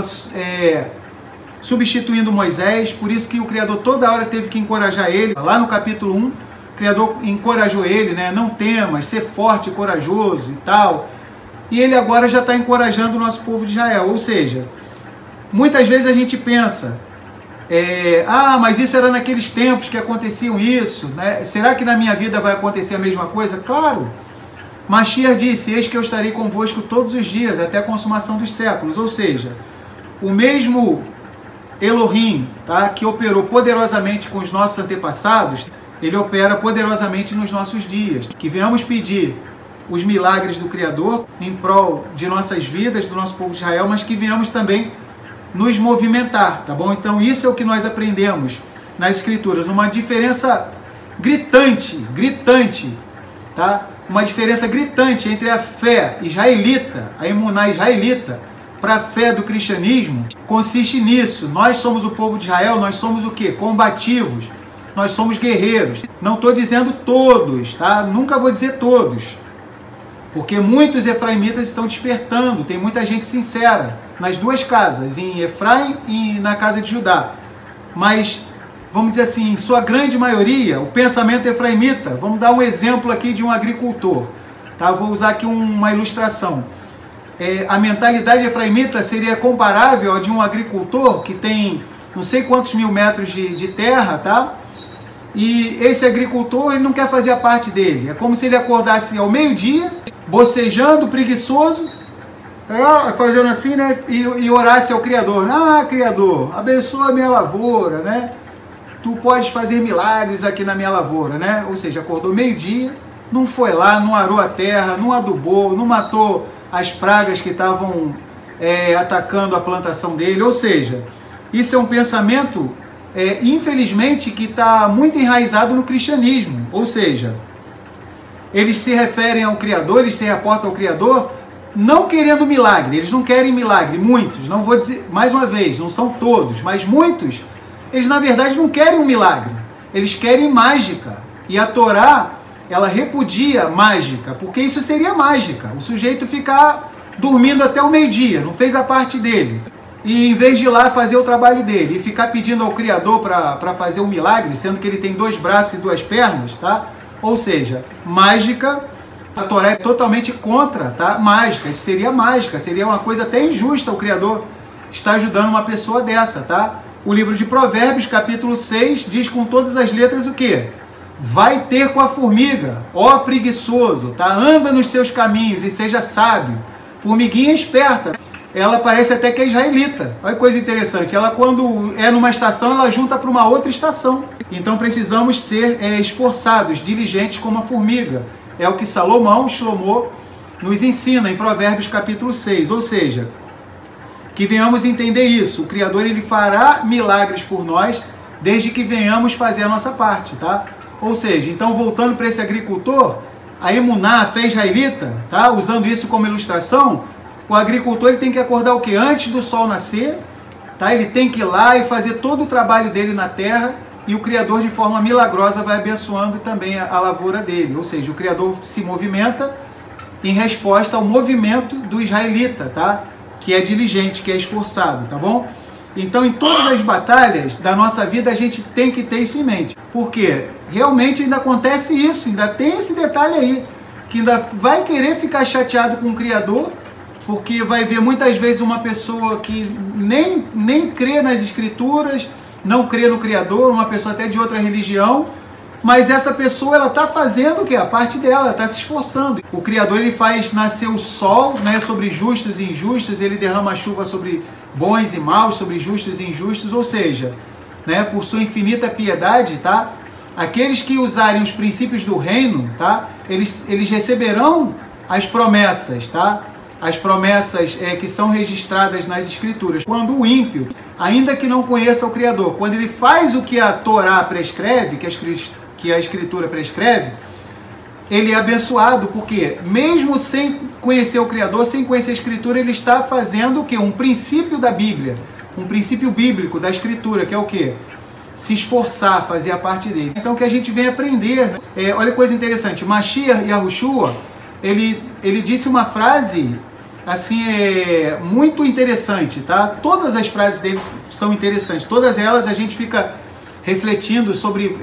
substituindo Moisés, por isso que o Criador toda hora teve que encorajar ele. Lá no capítulo 1, o Criador encorajou ele, né? Não temas, ser forte e corajoso e tal. E ele agora já está encorajando o nosso povo de Israel. Ou seja, muitas vezes a gente pensa, mas isso era naqueles tempos que aconteciam isso, né? Será que na minha vida vai acontecer a mesma coisa? Claro! Mashiach disse, eis que eu estarei convosco todos os dias, até a consumação dos séculos. Ou seja, o mesmo Elohim, tá, que operou poderosamente com os nossos antepassados, ele opera poderosamente nos nossos dias. Que venhamos pedir os milagres do Criador em prol de nossas vidas, do nosso povo de Israel, mas que venhamos também nos movimentar, tá bom? Então isso é o que nós aprendemos nas Escrituras, uma diferença gritante, tá? Uma diferença gritante entre a fé israelita, a emuná israelita, para a fé do cristianismo, consiste nisso. Nós somos o povo de Israel, nós somos o quê? Combativos, nós somos guerreiros. Não estou dizendo todos, tá? Nunca vou dizer todos, porque muitos efraimitas estão despertando, tem muita gente sincera, nas duas casas, em Efraim e na casa de Judá. Mas, vamos dizer assim, em sua grande maioria, o pensamento efraimita, vamos dar um exemplo aqui de um agricultor, tá? Vou usar aqui uma ilustração. A mentalidade efraimita seria comparável à de um agricultor que tem não sei quantos mil metros de terra, tá? E esse agricultor, ele não quer fazer a parte dele. É como se ele acordasse ao meio-dia, bocejando, preguiçoso, fazendo assim, né? E orasse ao Criador. Criador, abençoa a minha lavoura, né? Tu podes fazer milagres aqui na minha lavoura, né? Ou seja, acordou meio-dia, não foi lá, não arou a terra, não adubou, não matou as pragas que estavam atacando a plantação dele. Ou seja, isso é um pensamento, infelizmente, que está muito enraizado no cristianismo. Ou seja, eles se referem ao Criador, eles se reportam ao Criador, não querendo milagre. Eles não querem milagre, muitos. Não vou dizer, mais uma vez, não são todos, mas muitos, eles na verdade não querem um milagre. Eles querem mágica. E a Torá, ela repudia mágica, porque isso seria mágica. O sujeito ficar dormindo até o meio-dia, não fez a parte dele. E em vez de ir lá fazer o trabalho dele e ficar pedindo ao Criador para fazer um milagre, sendo que ele tem 2 braços e 2 pernas, tá? Ou seja, mágica, a Torá é totalmente contra, tá? Mágica, isso seria mágica, seria uma coisa até injusta o Criador estar ajudando uma pessoa dessa, tá? O livro de Provérbios, capítulo 6, diz com todas as letras o quê? Vai ter com a formiga, ó preguiçoso, tá? Anda nos seus caminhos e seja sábio. Formiguinha esperta. Ela parece até que é israelita. Olha que coisa interessante. Ela, quando é numa estação, ela junta para uma outra estação. Então precisamos ser esforçados, diligentes como a formiga. É o que Shlomo, nos ensina em Provérbios capítulo 6. Ou seja, que venhamos entender isso. O Criador, ele fará milagres por nós, desde que venhamos fazer a nossa parte, tá? Ou seja, então voltando para esse agricultor, a emuná, a fé israelita, tá? Usando isso como ilustração, o agricultor, ele tem que acordar o quê? Antes do sol nascer, tá? Ele tem que ir lá e fazer todo o trabalho dele na terra, e o Criador, de forma milagrosa, vai abençoando também a lavoura dele. Ou seja, o Criador se movimenta em resposta ao movimento do israelita, tá? Que é diligente, que é esforçado, tá bom? Então, em todas as batalhas da nossa vida, a gente tem que ter isso em mente. Porque realmente ainda acontece isso, ainda tem esse detalhe aí, que ainda vai querer ficar chateado com o Criador, porque vai ver muitas vezes uma pessoa que nem crê nas Escrituras, não crê no Criador, uma pessoa até de outra religião, mas essa pessoa, ela está fazendo o quê? A parte dela, ela está se esforçando. O Criador, ele faz nascer o sol, né, sobre justos e injustos, ele derrama a chuva sobre bons e maus, sobre justos e injustos, ou seja, né, por sua infinita piedade, tá? Aqueles que usarem os princípios do reino, tá? Eles receberão as promessas, tá? As promessas que são registradas nas Escrituras. Quando o ímpio, ainda que não conheça o Criador, quando ele faz o que a Torá prescreve, que a Escritura prescreve, ele é abençoado, porque mesmo sem conhecer o Criador, sem conhecer a Escritura, ele está fazendo o quê? Um princípio da Bíblia, um princípio bíblico da Escritura, que é o quê? se esforçar, fazer a parte dele. Então que a gente vem aprender, né? Olha que coisa interessante, Mashiach Yahushua, ele disse uma frase assim, muito interessante, tá? Todas as frases dele são interessantes, todas elas a gente fica refletindo sobre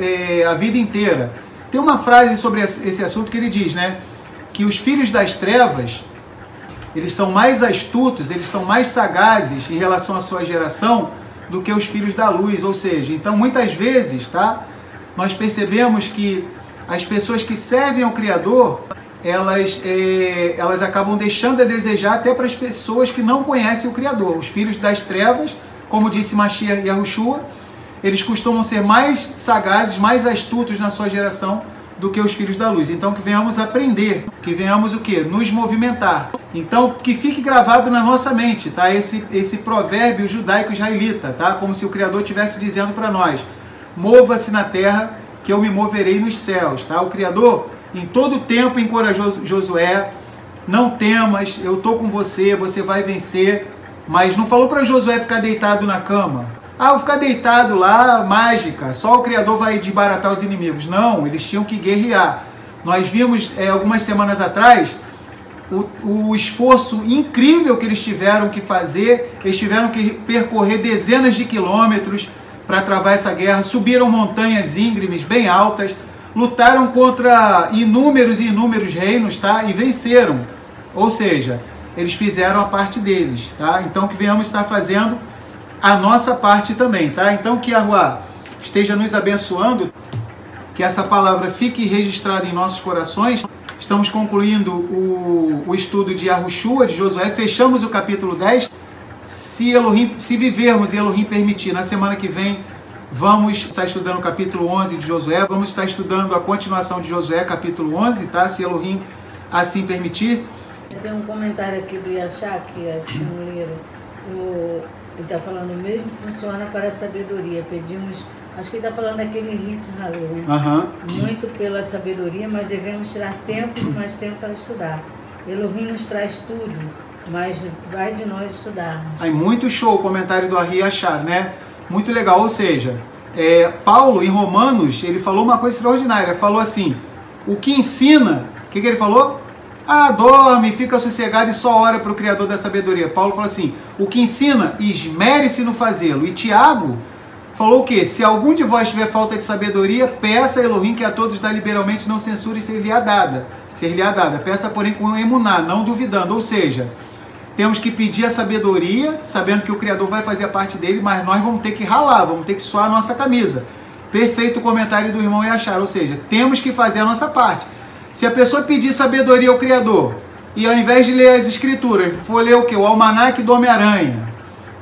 a vida inteira. Tem uma frase sobre esse assunto que ele diz, né? Que os filhos das trevas, eles são mais astutos, eles são mais sagazes em relação à sua geração do que os filhos da luz. Ou seja, então muitas vezes, tá? Nós percebemos que as pessoas que servem ao Criador, elas acabam deixando a desejar até para as pessoas que não conhecem o Criador. Os filhos das trevas, como disse Mashiach Yahushua, eles costumam ser mais sagazes, mais astutos na sua geração do que os filhos da luz. Então que venhamos aprender, que venhamos o quê? Nos movimentar. Então que fique gravado na nossa mente, tá? Esse provérbio judaico-israelita, tá? Como se o Criador estivesse dizendo para nós: mova-se na terra que eu me moverei nos céus, tá? O Criador em todo tempo encorajou Josué: não temas, eu estou com você, você vai vencer. Mas não falou para Josué ficar deitado na cama. Ah, vou ficar deitado lá, mágica, só o Criador vai desbaratar os inimigos. Não, eles tinham que guerrear. Nós vimos algumas semanas atrás o esforço incrível que eles tiveram que fazer. Eles tiveram que percorrer dezenas de quilômetros para travar essa guerra, subiram montanhas íngremes bem altas, lutaram contra inúmeros e inúmeros reinos, tá? E venceram. Ou seja, eles fizeram a parte deles, tá? Então que venhamos estar fazendo a nossa parte também, tá? Então que Yahuwah esteja nos abençoando, que essa palavra fique registrada em nossos corações. Estamos concluindo o estudo de Yahushua, de Josué, fechamos o capítulo 10. Se vivermos e Elohim permitir, na semana que vem vamos estar estudando o capítulo 11 de Josué, vamos estar estudando a continuação de Josué, capítulo 11, tá? Se Elohim assim permitir. Tem um comentário aqui do Yachá, que acho que não leram. Ele está falando, o mesmo funciona para a sabedoria. Pedimos, acho que ele está falando daquele Ritz Halê, né? Muito pela sabedoria, mas devemos tirar mais tempo para estudar. Elohim nos traz tudo, mas vai de nós estudar. Aí, muito show o comentário do Ari Achar, né? Muito legal, ou seja, Paulo, em Romanos, ele falou uma coisa extraordinária. Falou assim, o que ensina, o que ele falou? Ah, dorme, fica sossegado e só ora para o Criador da sabedoria. Paulo falou assim, o que ensina, esmere-se no fazê-lo. E Tiago falou o quê? Se algum de vós tiver falta de sabedoria, peça a Elohim, que a todos dá liberalmente, não censure e ser-lhe-á dada. Peça, porém, com emuná, não duvidando. Ou seja, temos que pedir a sabedoria, sabendo que o Criador vai fazer a parte dele, mas nós vamos ter que ralar, vamos ter que suar a nossa camisa. Perfeito o comentário do irmão Yachar, ou seja, temos que fazer a nossa parte. Se a pessoa pedir sabedoria ao Criador, e ao invés de ler as Escrituras, for ler o quê? O almanaque do Homem-Aranha,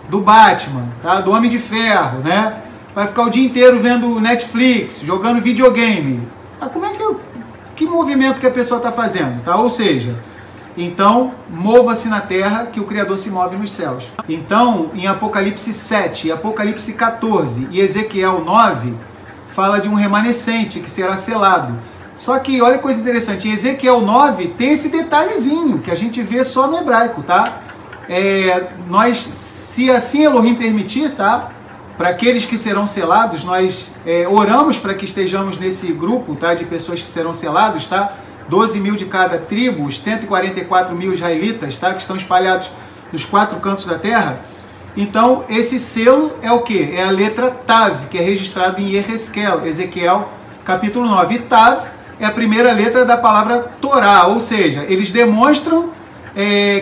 do Batman, tá? Do Homem de Ferro, né? Vai ficar o dia inteiro vendo Netflix, jogando videogame. Ah, como é que movimento que a pessoa está fazendo, tá? Ou seja, então, mova-se na terra que o Criador se move nos céus. Então, em Apocalipse 7, Apocalipse 14 e Ezequiel 9, fala de um remanescente que será selado. Só que, olha que coisa interessante, em Ezequiel 9 tem esse detalhezinho que a gente vê só no hebraico, tá? Nós, se assim Elohim permitir, tá? Para aqueles que serão selados, nós oramos para que estejamos nesse grupo, tá? De pessoas que serão selados, tá? 12 mil de cada tribo, 144 mil israelitas, tá? Que estão espalhados nos 4 cantos da terra. Então, esse selo é o quê? É a letra Tav, que é registrada em Yehezkel, Ezequiel, capítulo 9. E Tav é a primeira letra da palavra Torá, ou seja, eles demonstram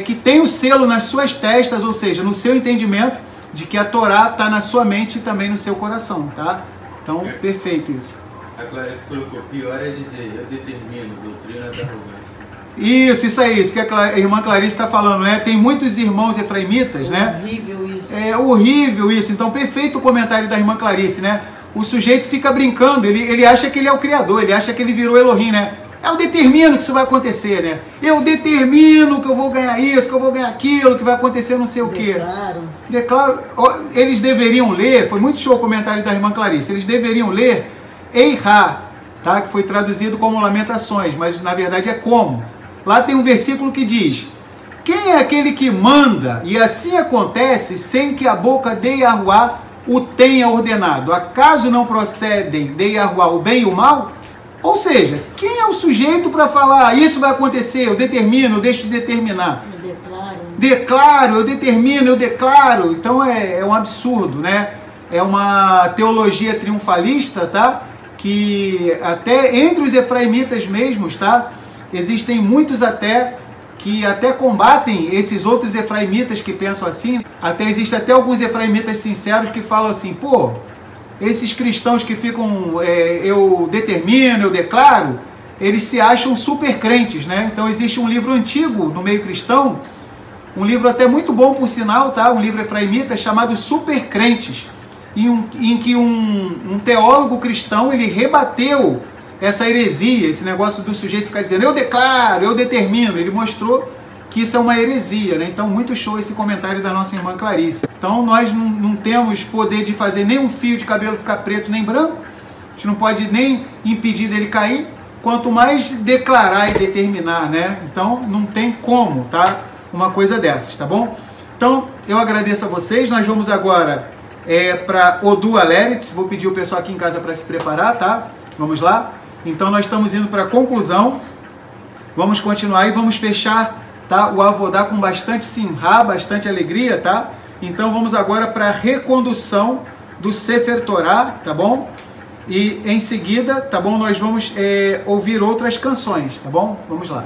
que tem o selo nas suas testas, ou seja, no seu entendimento de que a Torá está na sua mente e também no seu coração, tá? Então, perfeito isso. A Clarice colocou, pior é dizer, eu determino, doutrina da arrogância. Isso aí, isso que a irmã Clarice está falando, né? Tem muitos irmãos efraimitas, né? Horrível isso. É horrível isso, então perfeito o comentário da irmã Clarice, né? O sujeito fica brincando, ele acha que ele é o Criador, ele acha que ele virou Elohim, né? Eu determino que isso vai acontecer, né? Eu determino que eu vou ganhar isso, que eu vou ganhar aquilo, que vai acontecer não sei o quê. Declaro. Eles deveriam ler, foi muito show o comentário da irmã Clarice, eles deveriam ler Eihá, tá? Que foi traduzido como Lamentações, mas na verdade é como. Lá tem um versículo que diz, quem é aquele que manda, e assim acontece, sem que a boca de Yahuwah o tenha ordenado. Acaso não procedem de Yahuwá o bem e o mal? Ou seja, quem é o sujeito para falar isso vai acontecer, eu determino, eu deixo de determinar? Eu declaro. Declaro, eu determino, eu declaro. Então é um absurdo, né? É uma teologia triunfalista, tá? Que até entre os efraimitas mesmos, tá? Existem muitos que até combatem esses outros efraimitas que pensam assim. Existem até alguns efraimitas sinceros que falam assim, pô, esses cristãos que ficam, eu determino, eu declaro, eles se acham super crentes, né? Então existe um livro antigo no meio cristão, um livro até muito bom por sinal, tá? Um livro efraimita chamado Super Crentes, em que um teólogo cristão, ele rebateu essa heresia, esse negócio do sujeito ficar dizendo, eu declaro, eu determino. Ele mostrou que isso é uma heresia, né? Então, muito show esse comentário da nossa irmã Clarice. Então, nós não temos poder de fazer nem um fio de cabelo ficar preto nem branco, a gente não pode nem impedir dele cair, quanto mais declarar e determinar, né? Então, não tem como, tá? Uma coisa dessas, tá bom? Então, eu agradeço a vocês. Nós vamos agora para Odu Aleritz. Vou pedir o pessoal aqui em casa para se preparar, tá? Vamos lá? Então, nós estamos indo para a conclusão. Vamos continuar e vamos fechar, tá? O Avodá com bastante simra, bastante alegria, tá? Então, vamos agora para a recondução do Sefer Torá, tá bom? E em seguida, tá bom? Nós vamos ouvir outras canções, tá bom? Vamos lá.